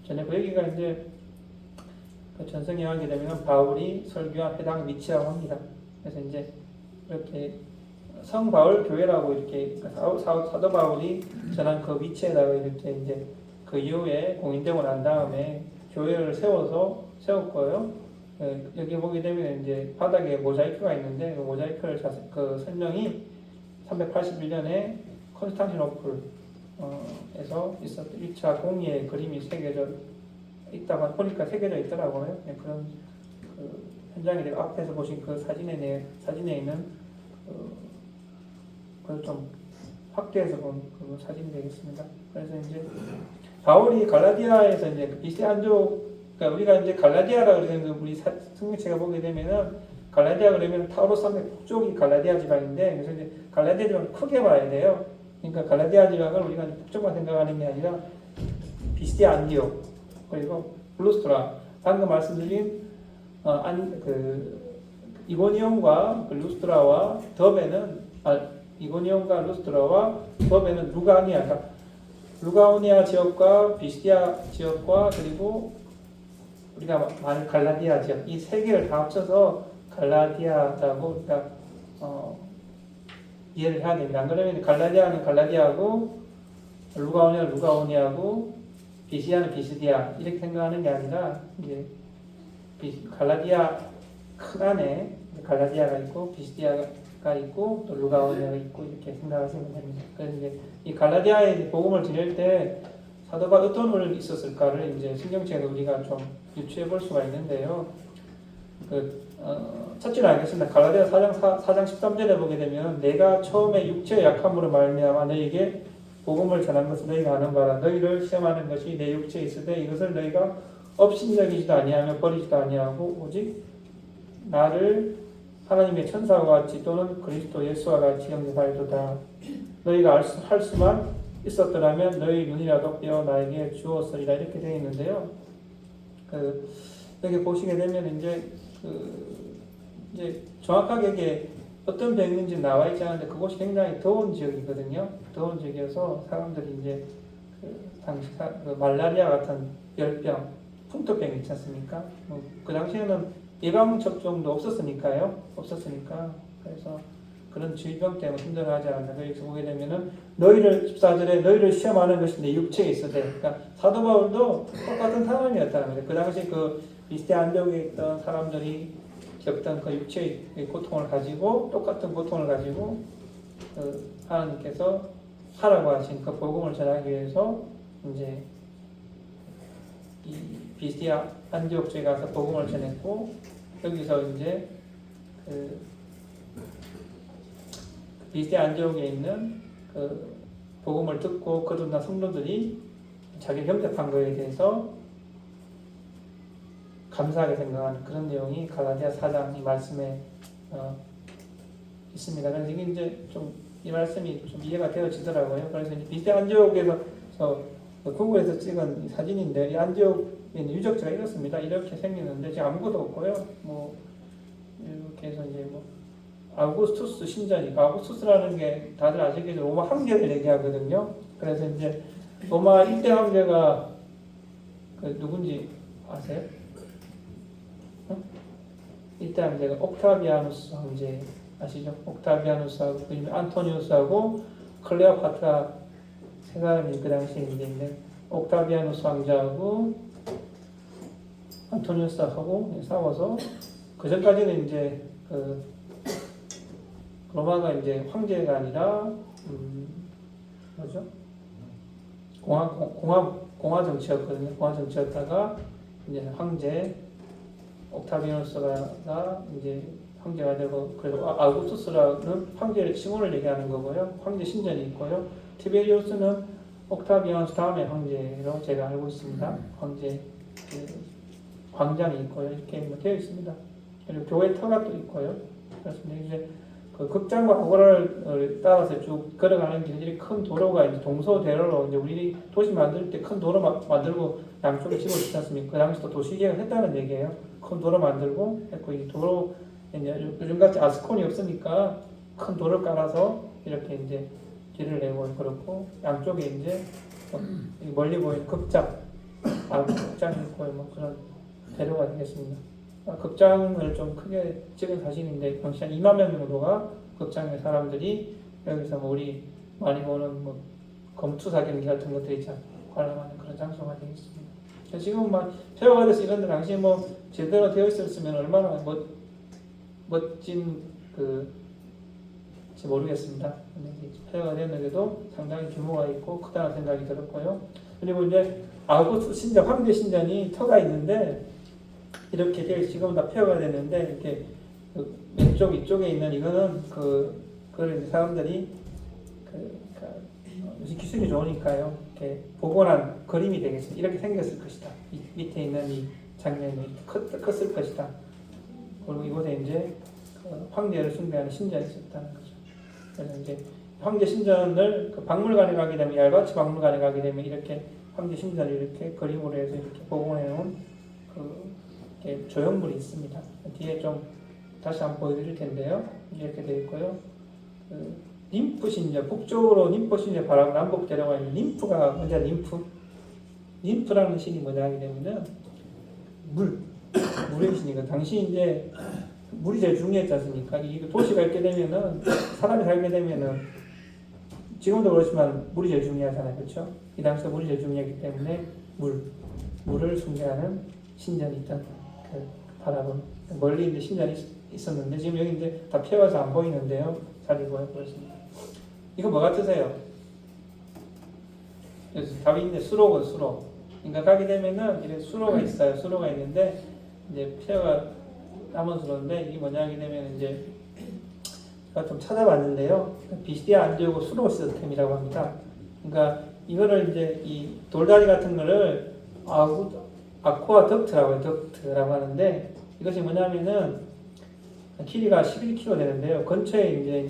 S1: 전했고 여기가 이제 전성에 하게 되면 바울이 설교한 해당 위치라고 합니다. 그래서 이제 이렇게 성 바울 교회라고 이렇게 사도 바울이 전한 그 위치에다가 이렇게 이제 그 이후에 공인되고 난 다음에 교회를 세웠고요. 여기 보게 되면 이제 바닥에 모자이크가 있는데 그 모자이크를 설명이 381년에 콘스탄티노플에서 있었던 1차 공의의 그림이 새겨져 있다가 보니까 새겨져 있더라고요. 그런 현장에 앞에서 보신 그 사진에 있는 그걸 좀 확대해서 본 그 사진이 되겠습니다. 그래서 이제 바울이 갈라디아에서 이제 그 비스티아 안디옥, 그러니까 우리가 이제 갈라디아라 그러는 우리 성경책에 보게 되면은 갈라디아 그러면 타우로스 산맥 북쪽이 갈라디아 지방인데, 그래서 이제 갈라디아 지방을 크게 봐야 돼요. 그러니까 갈라디아 지방을 우리가 북쪽만 생각하는 게 아니라 비스티아 안디옥 그리고 루스트라, 방금 말씀드린 이고니온과 그 루스트라와 더베는 이고니온과 루스트라와 더베는 루가오니아, 그러니까 루가오니아 지역과 비스티아 지역과 그리고 우리가 말하는 갈라디아 지역, 이 세 개를 다 합쳐서 갈라디아라고 우리가 이해를 해야 됩니다. 안 그러면 갈라디아는 갈라디아고 루가오니아는 루가오니아고 비스티아는 비스디아 이렇게 생각하는 게 아니라 이제 갈라디아 큰 안에 갈라디아가 있고 비스디아가 있고 또 루가오니아가 있고 이렇게 생각하시면 됩니다. 그래서 이제 이 갈라디아에 복음을 전할 때 사도 바울 어떤 일이 있었을까를 이제 성경책에서 우리가 좀 유추해 볼 수가 있는데요. 첫째로 알겠습니다. 갈라디아 4장 13절에 보게 되면 내가 처음에 육체의 약함으로 말미암아 너희에게 복음을 전한 것을 너희가 아는 바라. 너희를 시험하는 것이 내 육체에 있으되 이것을 너희가 업신여기지도 아니하며 버리지도 아니하고 오직 나를 하나님의 천사와 같이 또는 그리스도 예수와 같이 영접하였도다. 너희가 할 수만 있었더라면 너희 눈이라도 떼어 나에게 주었으리라 이렇게 되어 있는데요. 여기 보시게 되면 이제 정확하게 이게 어떤 병인지 나와 있지 않은데 그곳이 굉장히 더운 지역이거든요. 더운 지역이어서 사람들이 이제 당시 말라리아 같은 열병, 풍토병 있지 않습니까? 그 당시에는 예방 접종도 없었으니까 그래서 그런 질병 때문에 힘들어하지 않는다. 여기서 보게 되면은 너희를 14절에 너희를 시험하는 것이 내 육체에 있어대. 그러니까 사도 바울도 똑같은 상황이었다는 거죠. 그 당시 그 비스티아 안디옥에 있던 사람들이 겪던 그 육체의 고통을 가지고 똑같은 고통을 가지고 하나님께서 하라고 하신 그 복음을 전하기 위해서 이제 이 비스티아 안디옥 쪽에 가서 복음을 전했고 여기서 이제 비스티아 안디옥에 있는 그 복음을 듣고 거듭난 성도들이 자기 병접한 거에 대해서 감사하게 생각하는 그런 내용이 갈라디아 4장 이 말씀에 있습니다. 그래서 이게 이제 좀 이 말씀이 좀 이해가 되어지더라고요. 그래서 이제 비스티아 안디옥에서 구글에서 찍은 사진인데 이 안디옥에 있는 유적지가 이렇습니다. 이렇게 생기는데 지금 아무것도 없고요. 뭐 이렇게 해서 이제 뭐 아우구스투스 신전이 아우구스투스라는 게 다들 아시겠죠? 로마 황제를 얘기하거든요. 그래서 이제 로마 1대 황제가 누군지 아세요? 1대 황제가 옥타비아누스 황제 아시죠? 옥타비아누스하고 안토니우스하고 클레오파트라 세 사람이 그 당시에 있는데 옥타비아누스 황제하고 안토니우스하고 싸워서 그 전까지는 이제 로마가 이제 황제가 아니라 뭐죠? 공화 정치였거든요. 공화 정치였다가 이제 황제 옥타비아누스가 이제 황제가 되고 그래서 아우구스투스라는 황제의 칭호를 얘기하는 거고요. 황제 신전이 있고요. 티베리우스는 옥타비아누스 다음에 황제로 제가 알고 있습니다. 황제 광장이 있고요. 이렇게 되어 있습니다. 그리고 교회 터가 또 있고요. 그렇습니다. 이제 그 극장과 아고라를 따라서 쭉 걸어가는 길들이 큰 도로가 이제 동서대로로 이제 우리 도시 만들 때 큰 도로 만들고 양쪽에 집을 짓지 않습니까? 그 당시도 도시계획을 했다는 얘기예요. 큰 도로 만들고 했고 이 도로 이제 요즘같이 아스콘이 없으니까 큰 도로를 깔아서 이렇게 이제 길을 내고 그렇고 양쪽에 이제 멀리 보이는 극장이 있고요. 뭐 그런 대로가 되겠습니다. 극장을 좀 크게 찍은 사진인데 당시 한 2만 명 정도가 극장의 사람들이 여기서 뭐 우리 많이 보는 뭐 검투사 경기 같은 것들이 관람하는 그런 장소가 되겠습니다. 지금 막 폐허가 돼서 이런데 당시에 뭐 제대로 되어 있었으면 얼마나 멋진 모르겠습니다. 폐허가 됐는데도 상당히 규모가 있고 크다는 생각이 들었고요. 그리고 이제 아우구스투스 신전, 황제 신전이 터가 있는데 이렇게 되어 지금은 다 폐허가 됐는데 이렇게 왼쪽 이쪽에 있는 이거는 그걸 사람들이 요즘 기술이 좋으니까요. 이렇게 복원한 그림이 되겠습니다. 이렇게 생겼을 것이다. 이 밑에 있는 이 장면이 이렇게 컸을 것이다. 그리고 이곳에 이제 그 황제를 숭배하는 신전이 있었다는 거죠. 그래서 이제 황제 신전을 그 박물관에 가게 되면 얄바치 박물관에 가게 되면 이렇게 황제 신전을 이렇게 그림으로 해서 이렇게 복원해 놓은 그 이렇게 조형물이 있습니다. 뒤에 좀 다시 한번 보여드릴 텐데요. 이렇게 되어 있고요. 그 림프 신전, 북쪽으로 림프 신전 바라고 남북 내려가 있는 림프가 먼저 림프. 림프라는 신이 뭐냐 하게 되면은 물의 신이거든요. 당시 이제 물이 제일 중요했지 않습니까? 이 도시가 있게 되면은 사람이 살게 되면은 지금도 그렇지만 물이 제일 중요하잖아요, 그렇죠? 이 당시에 물이 제일 중요했기 때문에 물을 숭배하는 신전이 있던 그 바라본 멀리 이제 신전이 있었는데 지금 여기 이제 다 피어가서 안 보이는데요, 자리 보였습니다. 이거 뭐 같으세요? 그래서 답이 이제 수로고 수로. 그러니까 가게 되면은 이렇게 수로가 있어요. 수로가 있는데 이제 피어가 남은 수로인데 이게 뭐냐 하게 되면 이제 제가 좀 찾아봤는데요. 비시디아 안디오고 수로 시스템이라고 합니다. 그러니까 이거를 이제 이 돌다리 같은 거를 아쿠아 덕트라고 해요. 덕트라고 하는데 이것이 뭐냐면은 길이가 11km 되는데요. 근처에 이제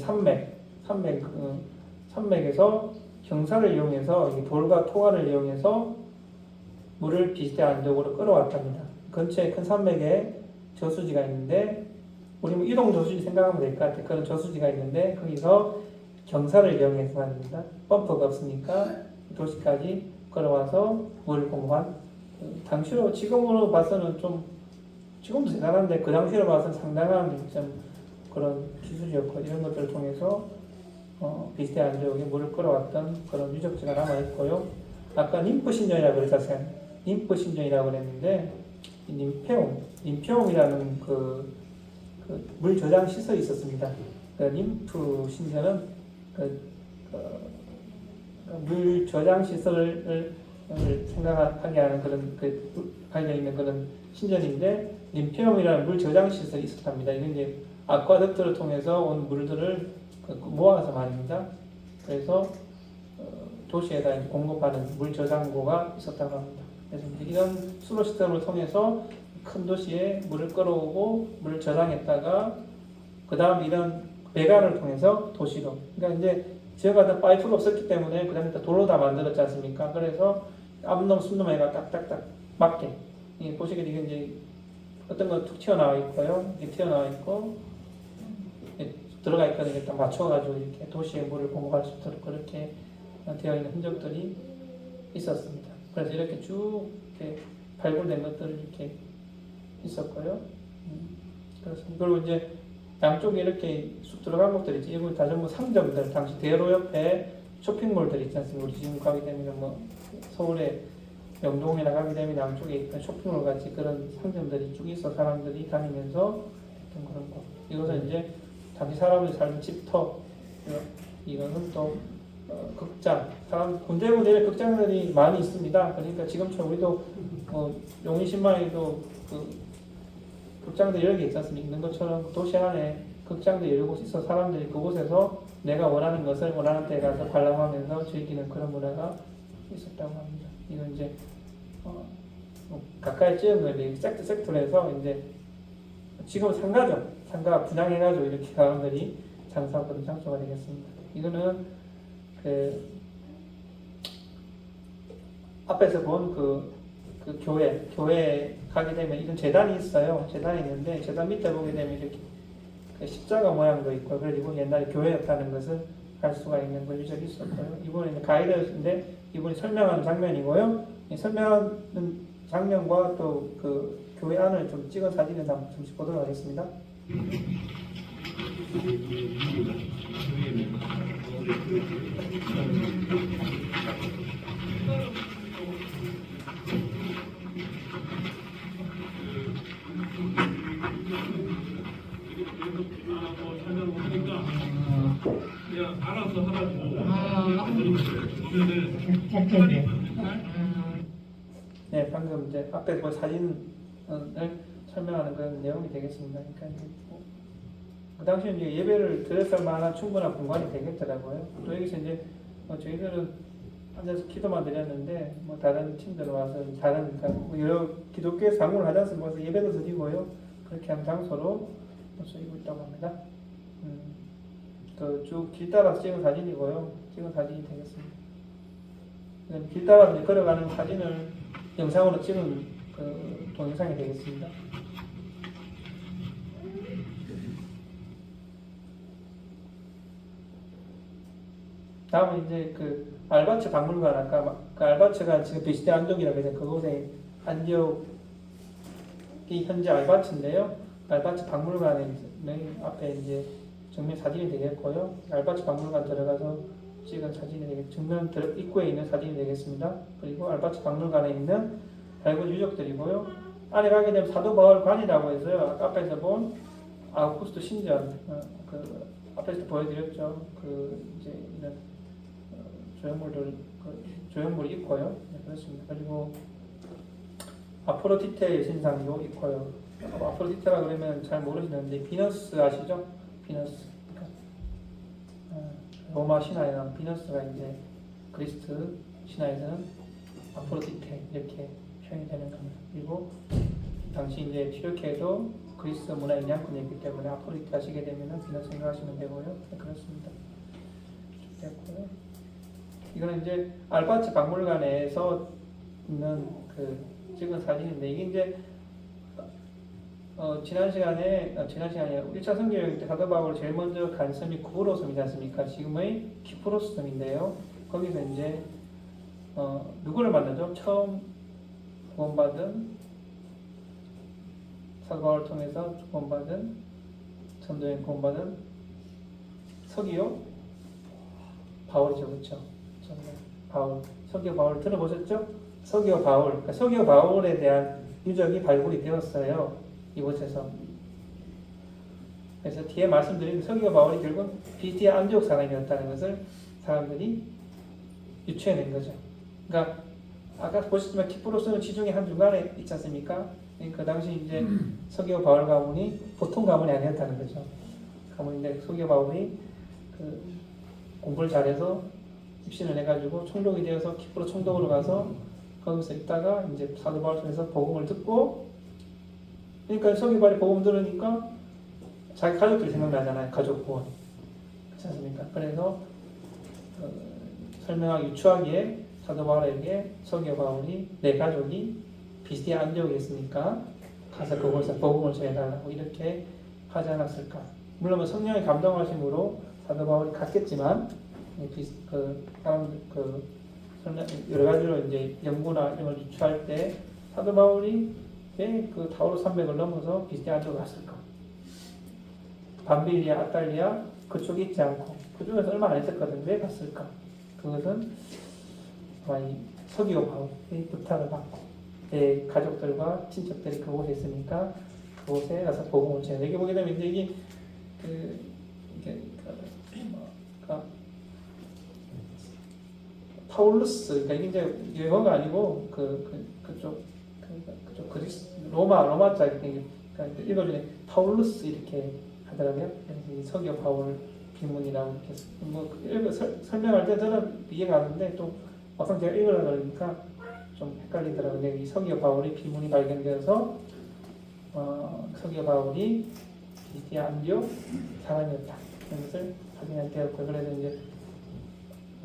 S1: 산맥에서 경사를 이용해서 이 돌과 토화를 이용해서 물을 비시디아 안디오고로 끌어왔답니다. 근처에 큰 산맥에 저수지가 있는데 우리 뭐 이동 저수지 생각하면 될 것 같아요. 그런 저수지가 있는데 거기서 경사를 이용해서 말입니다. 펌프가 없으니까 도시까지 걸어와서 물을 공급한 당시로 지금으로 봐서는 좀 지금도 대단한데 그 당시로 봐서는 상당한 좀 그런 기술이었고 이런 것들을 통해서 비시디아 안디오고에 물을 끌어왔던 그런 유적지가 남아 있고요. 아까 ним프 신전이라고 그랬었어요. ним프 신전이라고 그랬는데 님페움이라는 물 저장 시설이 있었습니다. 그 ним프 신전은 물 저장 시설을 생각하게 하는 그런 관련 있는 그런 신전인데 님페움이라는 물 저장 시설이 있었답니다. 이건 이제 아쿠아덕트를 통해서 온 물들을 모아서 말입니다. 그래서 도시에다 공급하는 물 저장고가 있었다고 합니다. 그래서 이런 수로 시스템을 통해서 큰 도시에 물을 끌어오고 물을 저장했다가 그 다음 이런 배관을 통해서 도시로 그러니까 이제 지역마다 파이프가 없었기 때문에 그 다음에 돌로 다 만들었지 않습니까? 그래서 앞놈 순놈에가 딱딱딱 맞게 보시게 이게 이제 어떤 건 툭 튀어나와 있고요. 이렇게 튀어나와 있고 들어가 있거든요. 일단 맞춰가지고 이렇게 도시에 물을 공급할 수 있도록 그렇게 되어 있는 흔적들이 있었습니다. 그래서 이렇게 쭉 이렇게 발굴된 것들을 이렇게 있었고요. 그렇습니다. 그리고 이제 양쪽에 이렇게 쑥 들어간 것들이 있지. 이건 다 전부 상점들, 당시 대로 옆에 쇼핑몰들이 있지 않습니까? 우리 지금 가게 되면 뭐 서울에 영동이나 가게 되면 양쪽에 있던 쇼핑몰 같이 그런 상점들이 쭉 있어 사람들이 다니면서 했던 그런 거. 이것은 이제 당시 사람들이 살던 집터. 이거는 또 극장, 군데군데 극장들이 많이 있습니다. 그러니까 지금처럼 우리도 용인신마에도 극장들 여러 개 있지 않습니까? 있는 것처럼 도시 안에 극장도 여러 곳 있어 사람들이 그곳에서 내가 원하는 것을 원하는 때 가서 관람하면서 즐기는 그런 문화가 있었다고 합니다. 이건 이제 가까이 찍은 거예요. 섹트로 해서 이제 지금 상가죠. 상가 분양해가지고 이렇게 사람들이 장사하거든 장소가 되겠습니다. 이거는 앞에서 본 그 교회 가게 되면 이런 재단이 있어요. 재단이 있는데 재단 밑에 보게 되면 이렇게 십자가 모양도 있고 그리고 옛날에 교회였다는 것을 알 수가 있는 그 유적이 있었고요. 이번에는 가이드인데 이분이 설명하는 장면이고요. 이 설명하는 장면과 또 그 교회 안을 좀 찍은 사진을 한번 잠시 보도록 하겠습니다.
S3: 그냥 알아서 하라고
S1: 네, 방금 이제 앞에 그 사진을 설명하는 그런 내용이 되겠습니다. 그러니까 그 당시에 이제 예배를 드렸을 만한 충분한 공간이 되겠더라고요. 또 여기서 이제 저희들은 앉아서 기도만 드렸는데 뭐 다른 팀들 와서 다른 그러니까 뭐 여러 기독교에 상호를 하지 않습니까? 그래서 예배도 드리고요. 그렇게 하는 장소로 쓰이고 있다고 합니다. 쭉 길 따라서 찍은 사진이고요. 찍은 사진이 되겠습니다. 길 따라서 이제 걸어가는 사진을 영상으로 찍은 그 동영상이 되겠습니다. 다음은 이제 그 알바츠 박물관 아까 그 알바츠가 지금 비시대 안독이라고 해서 그곳에 안디옥이 현재 알바츠인데요. 알바츠 박물관에 앞에 이제 정면 사진이 되겠고요. 알바츠 박물관 들어가서 찍은 사진이 되겠 정면 입구에 있는 사진이 되겠습니다. 그리고 알바츠 박물관에 있는 발굴 유적들이고요. 안에 가게 되면 사도 바울관이라고 해서요. 아까 앞에서 본 아우구스트 신전 그 앞에서 보여드렸죠. 그 이제 이런 조형물이 있고요. 네, 그렇습니다. 그리고 아프로디테 신상도 있고요. 아프로디테라 그러면 잘 모르시는데 비너스 아시죠? 비너스. 그러니까 로마 신화에 나온 비너스가 이제 그리스 신화에서는 아프로디테 이렇게 표현이 되는 겁니다. 그리고 당시 이제 튀르키예도 그리스 문화 영향권이었기 때문에 아프로디테 하시게 되면은 비너스 생각하시면 되고요. 네, 그렇습니다. 됐고요. 이거는 이제 알바츠 박물관에서 있는 그 찍은 사진인데 이게 이제 지난 시간에 1차 성교여행 때 사도 바울이 제일 먼저 간 섬이 구브로 섬이지 않습니까? 지금의 키프로스 섬인데요. 거기서 이제 누구를 만나죠? 처음 구원받은 사도 바울을 통해서 구원받은 전도여행 구원받은 서기요 바울이죠, 그렇죠? 바울, 서기오 바울 들어보셨죠? 서기오 바울, 그러니까 서기오 바울에 대한 유적이 발굴이 되었어요. 이곳에서. 그래서 뒤에 말씀드린 서기오 바울이 결국 비스티아 안디옥 사람이었다는 것을 사람들이 유추해낸 거죠. 그러니까 아까 보셨지만 키프로스는 지중해 한 중간에 있지 않습니까? 그 당시 이제 서기오 바울 가문이 보통 가문이 아니었다는 거죠. 가문인데 서기오 바울이 그 공부를 잘해서 입신을 해가지고 총독이 되어서 키프로 총독으로 가서 거기서 있다가 이제 사도 바울 통해서 복음을 듣고 그러니까 서기오 바울이 복음 들으니까 자기 가족들이 생각나잖아요. 가족 구원. 그렇지 않습니까? 그래서 설명하기 유추하기에 사도 바울에게 서기오 바울이 내 가족이 비스티아 안디옥에 있으니까 가서 그곳에서 복음을 전해달라고 이렇게 하지 않았을까. 물론 뭐 성령의 감동하심으로 사도 바울이 갔겠지만 여러 가지로 이제 연구나 이런 걸 유추할 때 사도 바울이 왜 그 타우로 산맥을 넘어서 비스티아 안디옥에 갔을까? 밤빌리아, 아탈리아 그쪽에 있지 않고 그쪽에서 얼마 안 있었거든. 왜 갔을까? 그것은 아마 이 서기오 바울의 부탁을 받고 내 가족들과 친척들이 그곳에 있으니까 그곳에 가서 복음을 전해. 여기 보게 되면 이제 이게 파울루스, 그러니까 이게 이제 영어가 아니고 그쪽 그리스 로마자 이렇게 그러니까 읽어주네 파울루스 이렇게 하더라고요. 그래서 이 서기오 바울 비문이라고 이렇게 뭐 설명할 때 저는 이해가 가는데 또 막상 제가 읽으려고 그러니까 좀 헷갈리더라고요. 근데 이 서기오 바울이 비문이 발견되어서 서기오 바울이 비스티아 안디옥 사람이었다 이런 것을 확인하게 되었고 그래서 이제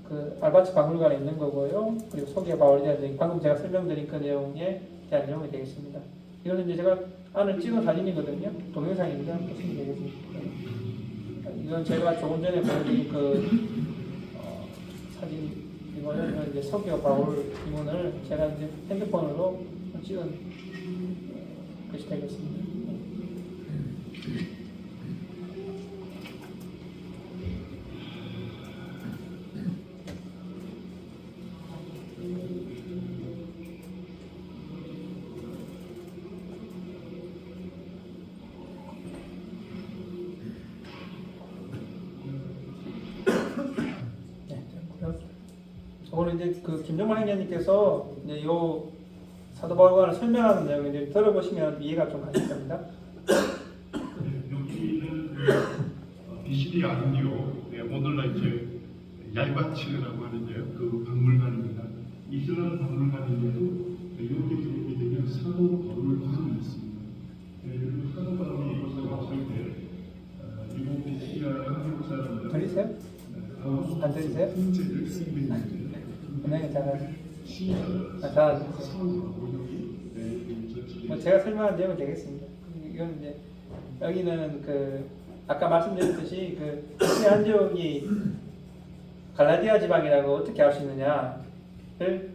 S1: 그 알바츠 박물관에 있는 거고요. 그리고 서기오 바울에 대한 방금 제가 설명드린 그 내용에 대한 내용이 되겠습니다. 이거는 이제 제가 안을 찍은 사진이거든요. 동영상입니다. 보시면 되겠습니다. 이건 제가 조금 전에 보여드린 그 사진이고요. 이건 이제 서기오 바울 비문을 제가 이제 핸드폰으로 찍은 것이 되겠습니다. 오늘 이제 그 김정만 행장님께서 이제 요 사도 바울관을 설명하는 내용을 이제 들어보시면 이해가 좀 가실 겁니다.
S3: 여기는 BCD 안디옥 오늘날 이제 얄바치르라고 하는데요. 그 박물관입니다. 이슬람 박물관인데도 이렇게 들어오게 되면 사도 바울관이 있습니다. 그리고 사도 바울이 이곳에 왔을 때 미국 시리아 한국 사람들
S1: 들리세요? 안 들리세요?
S3: 통제를 수행했는데
S1: 분명히 잘하죠.
S3: 시리아
S1: 잘
S3: 사우하고
S1: 뭐 제가 설명한 내용은 되겠습니다. 이건 이제 여기는 그 아까 말씀드렸듯이 그 안디옥이 갈라디아 지방이라고 어떻게 알 수 있느냐를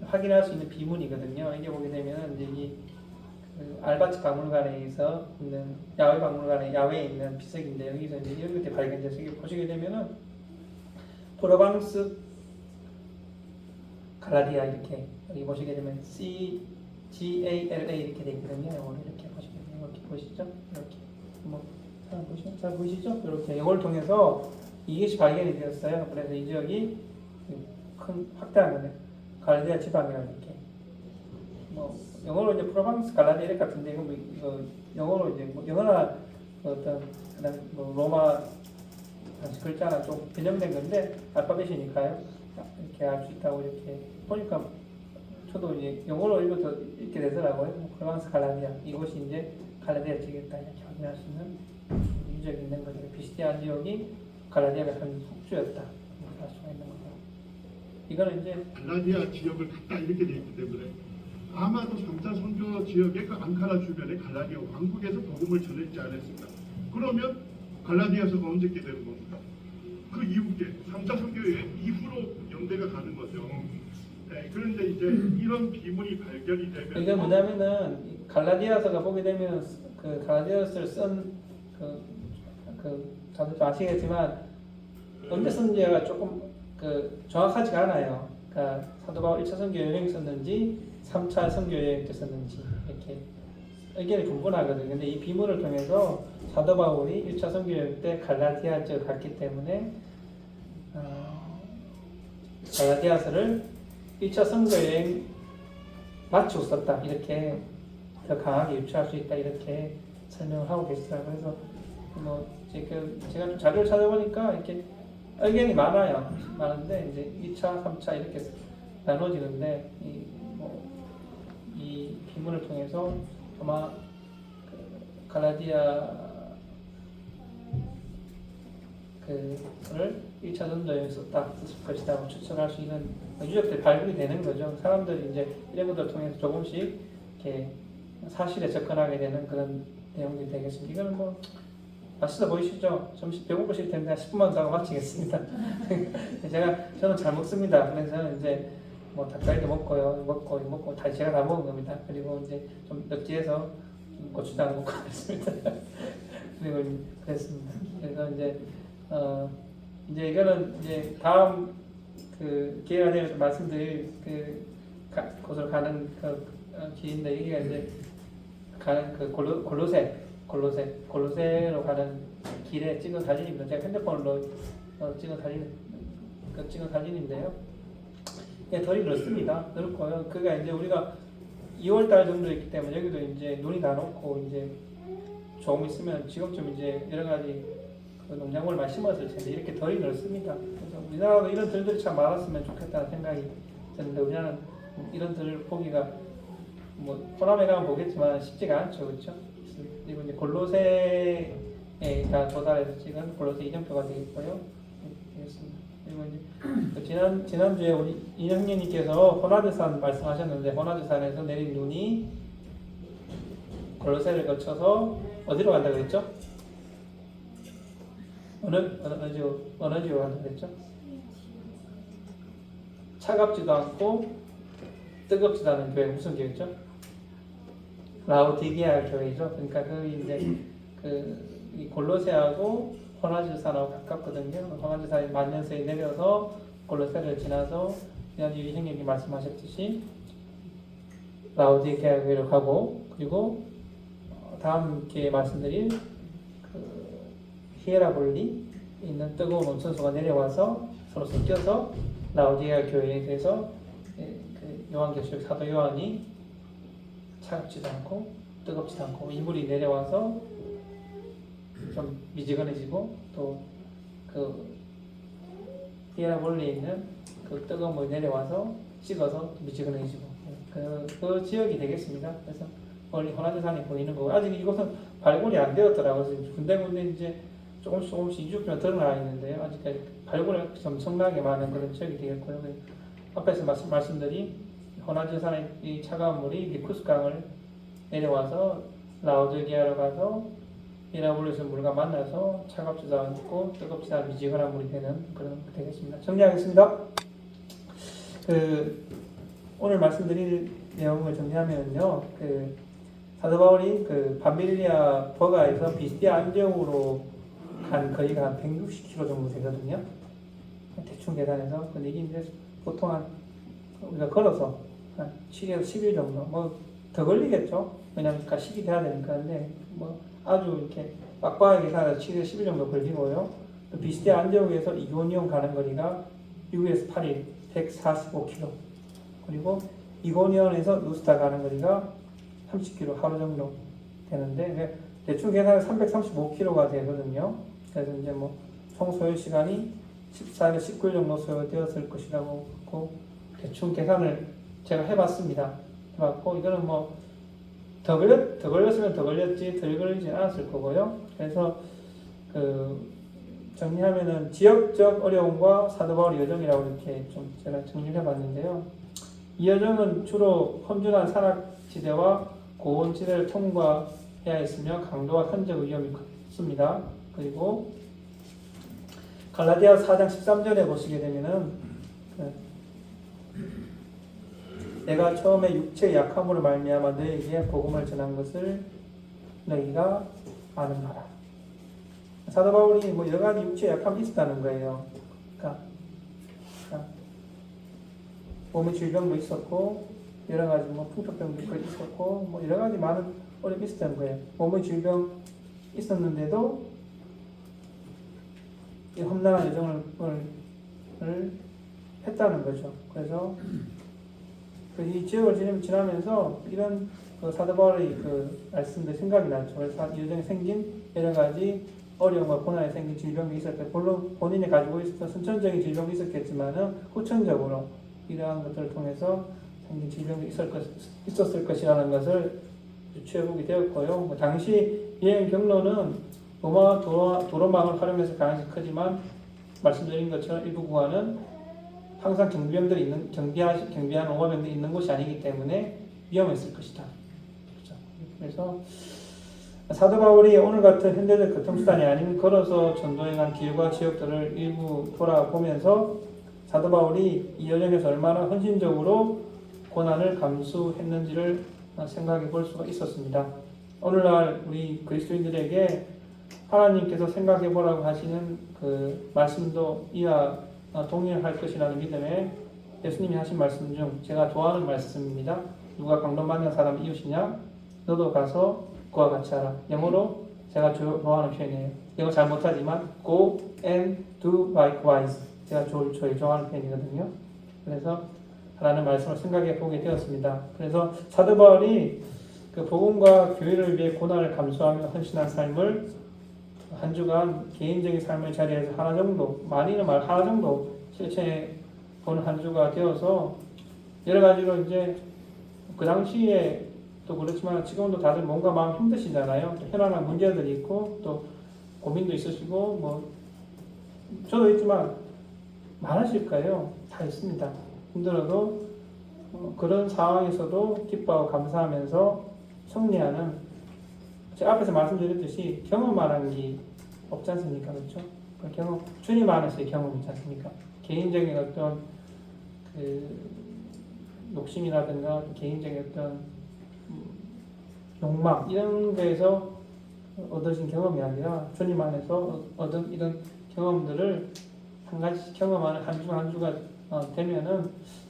S1: 확인할 수 있는 비문이거든요. 이게 보게 되면 이제 그 알바츠 박물관에서 있는 야외 박물관에 야외에 있는 비석인데 여기서 이제 이런 것들이 발견돼서 이게 보시게 되면은 프로방스 갈라디아 이렇게 여기 보시게 되면 GALA 이렇게 돼 있거든요. 이걸 이렇게 보시게 되면 이렇게 보시죠? 이렇게 뭐 잘 보시죠? 이렇게 이걸 통해서 이것이 발견이 되었어요. 그래서 이 지역이 큰 확대한 거네. 갈라디아 지방이라고 이렇게 뭐 영어로 이제 프로방스 갈라디아 같은데 이거 영어로 이제 뭐 영어나 어떤 그다음 뭐 로마 글자나 좀 변형된 건데 알파벳이니까요. 이렇게 알 수 있다고 이렇게 보니까 저도 이제 영어로 읽게 되더라고요. 프로방스 갈라디아 이곳이 이제 갈라디아 지역이다 이렇게 확인할 수 있는 유적이 있는 거죠. 비스티안 지역이 갈라디아의 한 속주였다 이렇게 알 수가 있는 거죠. 이거는 이제
S3: 갈라디아 지역을 갖다 이렇게 돼 있기 때문에 아마도 3차 선교 지역의 그 앙카라 주변에 갈라디아 왕국에서 복음을 전했지 않았을까. 그러면 갈라디아서가 언제 게 되는 겁니까? 그 이후에 3차 선교 이후로 연대가 가는 거죠. 네, 그런데 이제 이런 비문이 발견이 되면
S1: 이게 뭐냐면은 갈라디아서가 보게 되면 그 갈라디아서를 쓴그 다들 좀 아시겠지만 언제 썼는지가 조금 그 정확하지가 않아요. 그러니까 사도 바울 1차 선교 여행 썼는지 3차 선교 여행 때 썼는지 이렇게 의견이 분분하거든요. 근데 이 비문을 통해서 사도 바울이 1차 선교 여행 때 갈라디아 지역을 갔기 때문에 갈라디아서를 1차 선교 여행 마치고 썼다 이렇게 더 강하게 유추할 수 있다 이렇게 설명을 하고 계시더라고요. 그래서 뭐 제가 좀 자료를 찾아보니까 이렇게 의견이 많은데 이제 2차, 3차 이렇게 나눠지는데 이 비문을 통해서 아마 그 갈라디아 그를 1차 전도에 썼을 것이다 추측할 수 있는 유적들이 발굴이 되는 거죠. 사람들이 이제 이런 것들을 통해서 조금씩 이렇게 사실에 접근하게 되는 그런 내용이 되겠습니다. 이거는 뭐 맛있어 보이시죠? 점심 배고프실 텐데 10분만 더 하고 마치겠습니다. 저는 잘 먹습니다. 그래서 이제 뭐 닭다리도 먹고 다 제가 다 먹은 겁니다. 그리고 이제 좀 넉지해서 고추장 먹고 그랬습니다. 그리고 그랬습니다. 그래서 이제 이거는 이제 다음 그 기회가 되면 말씀드릴 곳으로 가는 길인데 이게 이제 가는 그 골로새로 가는 길에 찍은 사진입니다. 제가 핸드폰으로 찍은 사진인데요. 예, 덜이 넓습니다. 넓고요. 그가 이제 우리가 2월달 정도 있기 때문에 여기도 이제 눈이 다 녹고 이제 조금 있으면 지금쯤 이제 여러 가지 그 농작물을 많이 심었을 텐데 이렇게 덜이 넓습니다. 그래서 우리나라도 이런 들들이 참 많았으면 좋겠다는 생각이 드는데 우리나라는 이런 들 보기가 뭐 호남에 가면 보겠지만 쉽지가 않죠, 그렇죠? 그리고 이제 골로새가 도달해서 찍은 골로새 이정표가 되겠고요. 되겠습니다. 그리고 이제 지난주에 우리 이영님께서 호나드산 말씀하셨는데 호나드산에서 내린 눈이 골로새를 거쳐서 어디로 간다고 했죠? 어느 지로 간다고 했죠? 차갑지도 않고 뜨겁지도 않은 교회 무슨 교회죠? 라오디게아 교회죠. 그러니까 이 골로새하고 호나드산하고 가깝거든요. 호나드산이 만년서에 내려서 골로새를 지나서 지난주 형님이 말씀하셨듯이 라오디게아 교회로 가고 그리고 다음 기회에 말씀드릴 히에라볼리 있는 뜨거운 온천수가 내려와서 서로 섞여서 라오디게아 교회에 대해서 요한계시록 사도 요한이 차갑지도 않고 뜨겁지도 않고 이물이 내려와서 좀 미지근해지고 또 그 히에라볼리에 있는 그 뜨거운 물이 내려와서 식어서 미지근해지고 그 지역이 되겠습니다. 그래서 멀리 호나드산이 보이는 거고 아직 이곳은 발굴이 안 되었더라고요. 군데군데 이제 조금씩 이주표가 드러나 있는데요. 아직까지 발굴이 엄청나게 많은 그런 지역이 되겠고요. 앞에서 말씀드린 호나드산의 이 차가운 물이 미쿠스강을 내려와서 라오드기아로 가서 히에라볼리에서 물과 만나서 차갑지도 않고 뜨겁지도 않은 미지근한 물이 되는 그런 게 되겠습니다. 정리하겠습니다. 오늘 말씀드릴 내용을 정리하면요. 사도 바울이 밤빌리아 버가에서 비스디아 안디옥으로 간 거리가 한 160km 정도 되거든요. 대충 계산해서. 근데 이게 이제 보통 우리가 걸어서 한 7에서 10일 정도, 뭐 더 걸리겠죠. 왜냐면 가식이 돼야 되니까. 근데 뭐 아주 이렇게 빡빡하게 계산해서 7에서 10일 정도 걸리고요. 또 비스디아 안디옥에서 이고니온 가는 거리가 6에서 8일, 145km. 그리고 이고니온에서 루스타 가는 거리가 30km 하루 정도 되는데 대충 계산해 335km가 되거든요. 그래서 이제 뭐 총 소요 시간이 14에서 19일 정도 소요되었을 것이라고 대충 계산을 제가 해봤습니다. 해봤고 이거는 뭐 더 걸렸으면 더 걸렸지 덜 걸리지 않았을 거고요. 그래서 정리하면은 지역적 어려움과 사도 바울의 여정이라고 이렇게 좀 제가 정리를 해봤는데요. 이 여정은 주로 험준한 산악지대와 고온지대를 통과해야 했으며 강도와 산적 위험이 컸습니다. 그리고 갈라디아 4장 13절에 보시게 되면은 내가 처음에 육체의 약함으로 말미암아 너희에게 복음을 전한 것을 너희가 아는 바라. 사도 바울이 뭐 여러 가지 육체의 약함이 있었다는 거예요. 그러니까 몸의 질병도 있었고 여러 가지 뭐 풍토병도 있었고 뭐 여러 가지 많은 어려움이 있었다는 거예요. 몸의 질병 있었는데도 이 험난한 여정을 했다는 거죠. 그래서 이 지역을 지나면서 이런 사도 바울의 말씀들 생각이 나죠. 그래서 이 여정에 생긴 여러 가지 어려움과 고난에 생긴 질병이 있을 때 물론 본인이 가지고 있었던 선천적인 질병이 있었겠지만은 후천적으로 이러한 것들을 통해서 생긴 질병이 있었을 것이라는 것을 유추해보게 되었고요. 당시 여행 경로는 로마 도로망을 활용해서 가능성이 크지만 말씀드린 것처럼 일부 구간은 항상 경비한 로마병들이 있는 곳이 아니기 때문에 위험했을 것이다. 그렇죠? 그래서 사도 바울이 오늘 같은 현대적 교통수단이 아닌 걸어서 전도행한 길과 지역들을 일부 돌아보면서 사도 바울이 이 여정에서 얼마나 헌신적으로 고난을 감수했는지를 생각해 볼 수가 있었습니다. 오늘날 우리 그리스도인들에게 하나님께서 생각해 보라고 하시는 그 말씀도 이와 동일할 것이라는 믿음에 예수님이 하신 말씀 중 제가 좋아하는 말씀입니다. 누가 강론받는 사람이 이웃이냐? 너도 가서 그와 같이 하라. 영어로 제가 좋아하는 표현이에요. 영어 잘 못하지만 go and do likewise. 제가 제일 좋아하는 표현이거든요. 그래서 하라는 말씀을 생각해 보게 되었습니다. 그래서 사도 바울이 그 복음과 교회를 위해 고난을 감수하며 헌신한 삶을 한 주간 개인적인 삶의 자리에서 하나 정도, 많이는 말 하나 정도 실천해 보는 한 주가 되어서 여러 가지로 이제 그 당시에 또 그렇지만 지금도 다들 뭔가 마음 힘드시잖아요. 또 현안한 문제들이 있고 또 고민도 있으시고 뭐 저도 있지만 많으실 거예요. 다 있습니다. 힘들어도 그런 상황에서도 기뻐하고 감사하면서 승리하는 제가 앞에서 말씀드렸듯이 경험하는 게 없지 않습니까? 그렇죠? 그 경험, 주님 안에서의 경험이지 않습니까? 개인적인 어떤 욕심이라든가 개인적인 어떤 욕망 이런 데에서 얻어진 경험이 아니라 주님 안에서 얻은 이런 경험들을 한 가지 경험하는 한 주가 되면은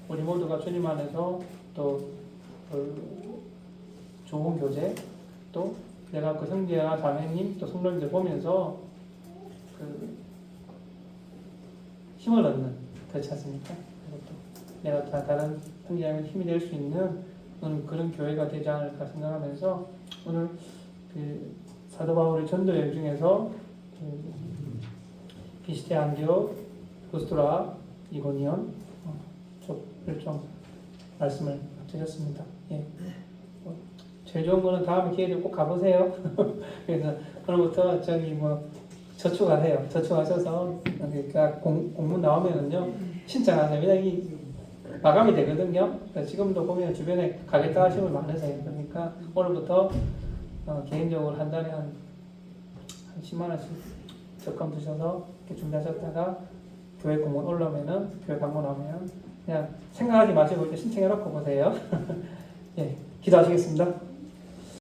S1: 우리 모두가 주님 안에서 또 좋은 교제 또 내가 그 형제와 자매님 또 성도님들 보면서 힘을 얻는 그렇지 않습니까? 내가 다른 형제자매 힘이 될 수 있는 그런 교회가 되지 않을까 생각하면서 오늘 사도 바울의 전도 여행 중에서 비스디아 안디옥 부스트라, 이고니온 쪽을 좀 말씀을 드렸습니다. 예. 제일 좋은 거는 다음에 기회 되면 꼭 가보세요. 그래서 오늘부터 저기 뭐 저축하세요. 저축하셔서 그러니까 공문 나오면은요 신청하세요. 왜냐 이 마감이 되거든요. 그러니까 지금도 보면 주변에 가겠다 하시는 분 많으세요. 그러니까 오늘부터 개인적으로 한 달에 한 10만 원씩 적금 드셔서 이렇게 준비하셨다가 교회 공문 올라오면은 교회 방문 오면 그냥 생각하지 마시고 이렇게 신청해 놓고 보세요. 예, 기도하시겠습니다.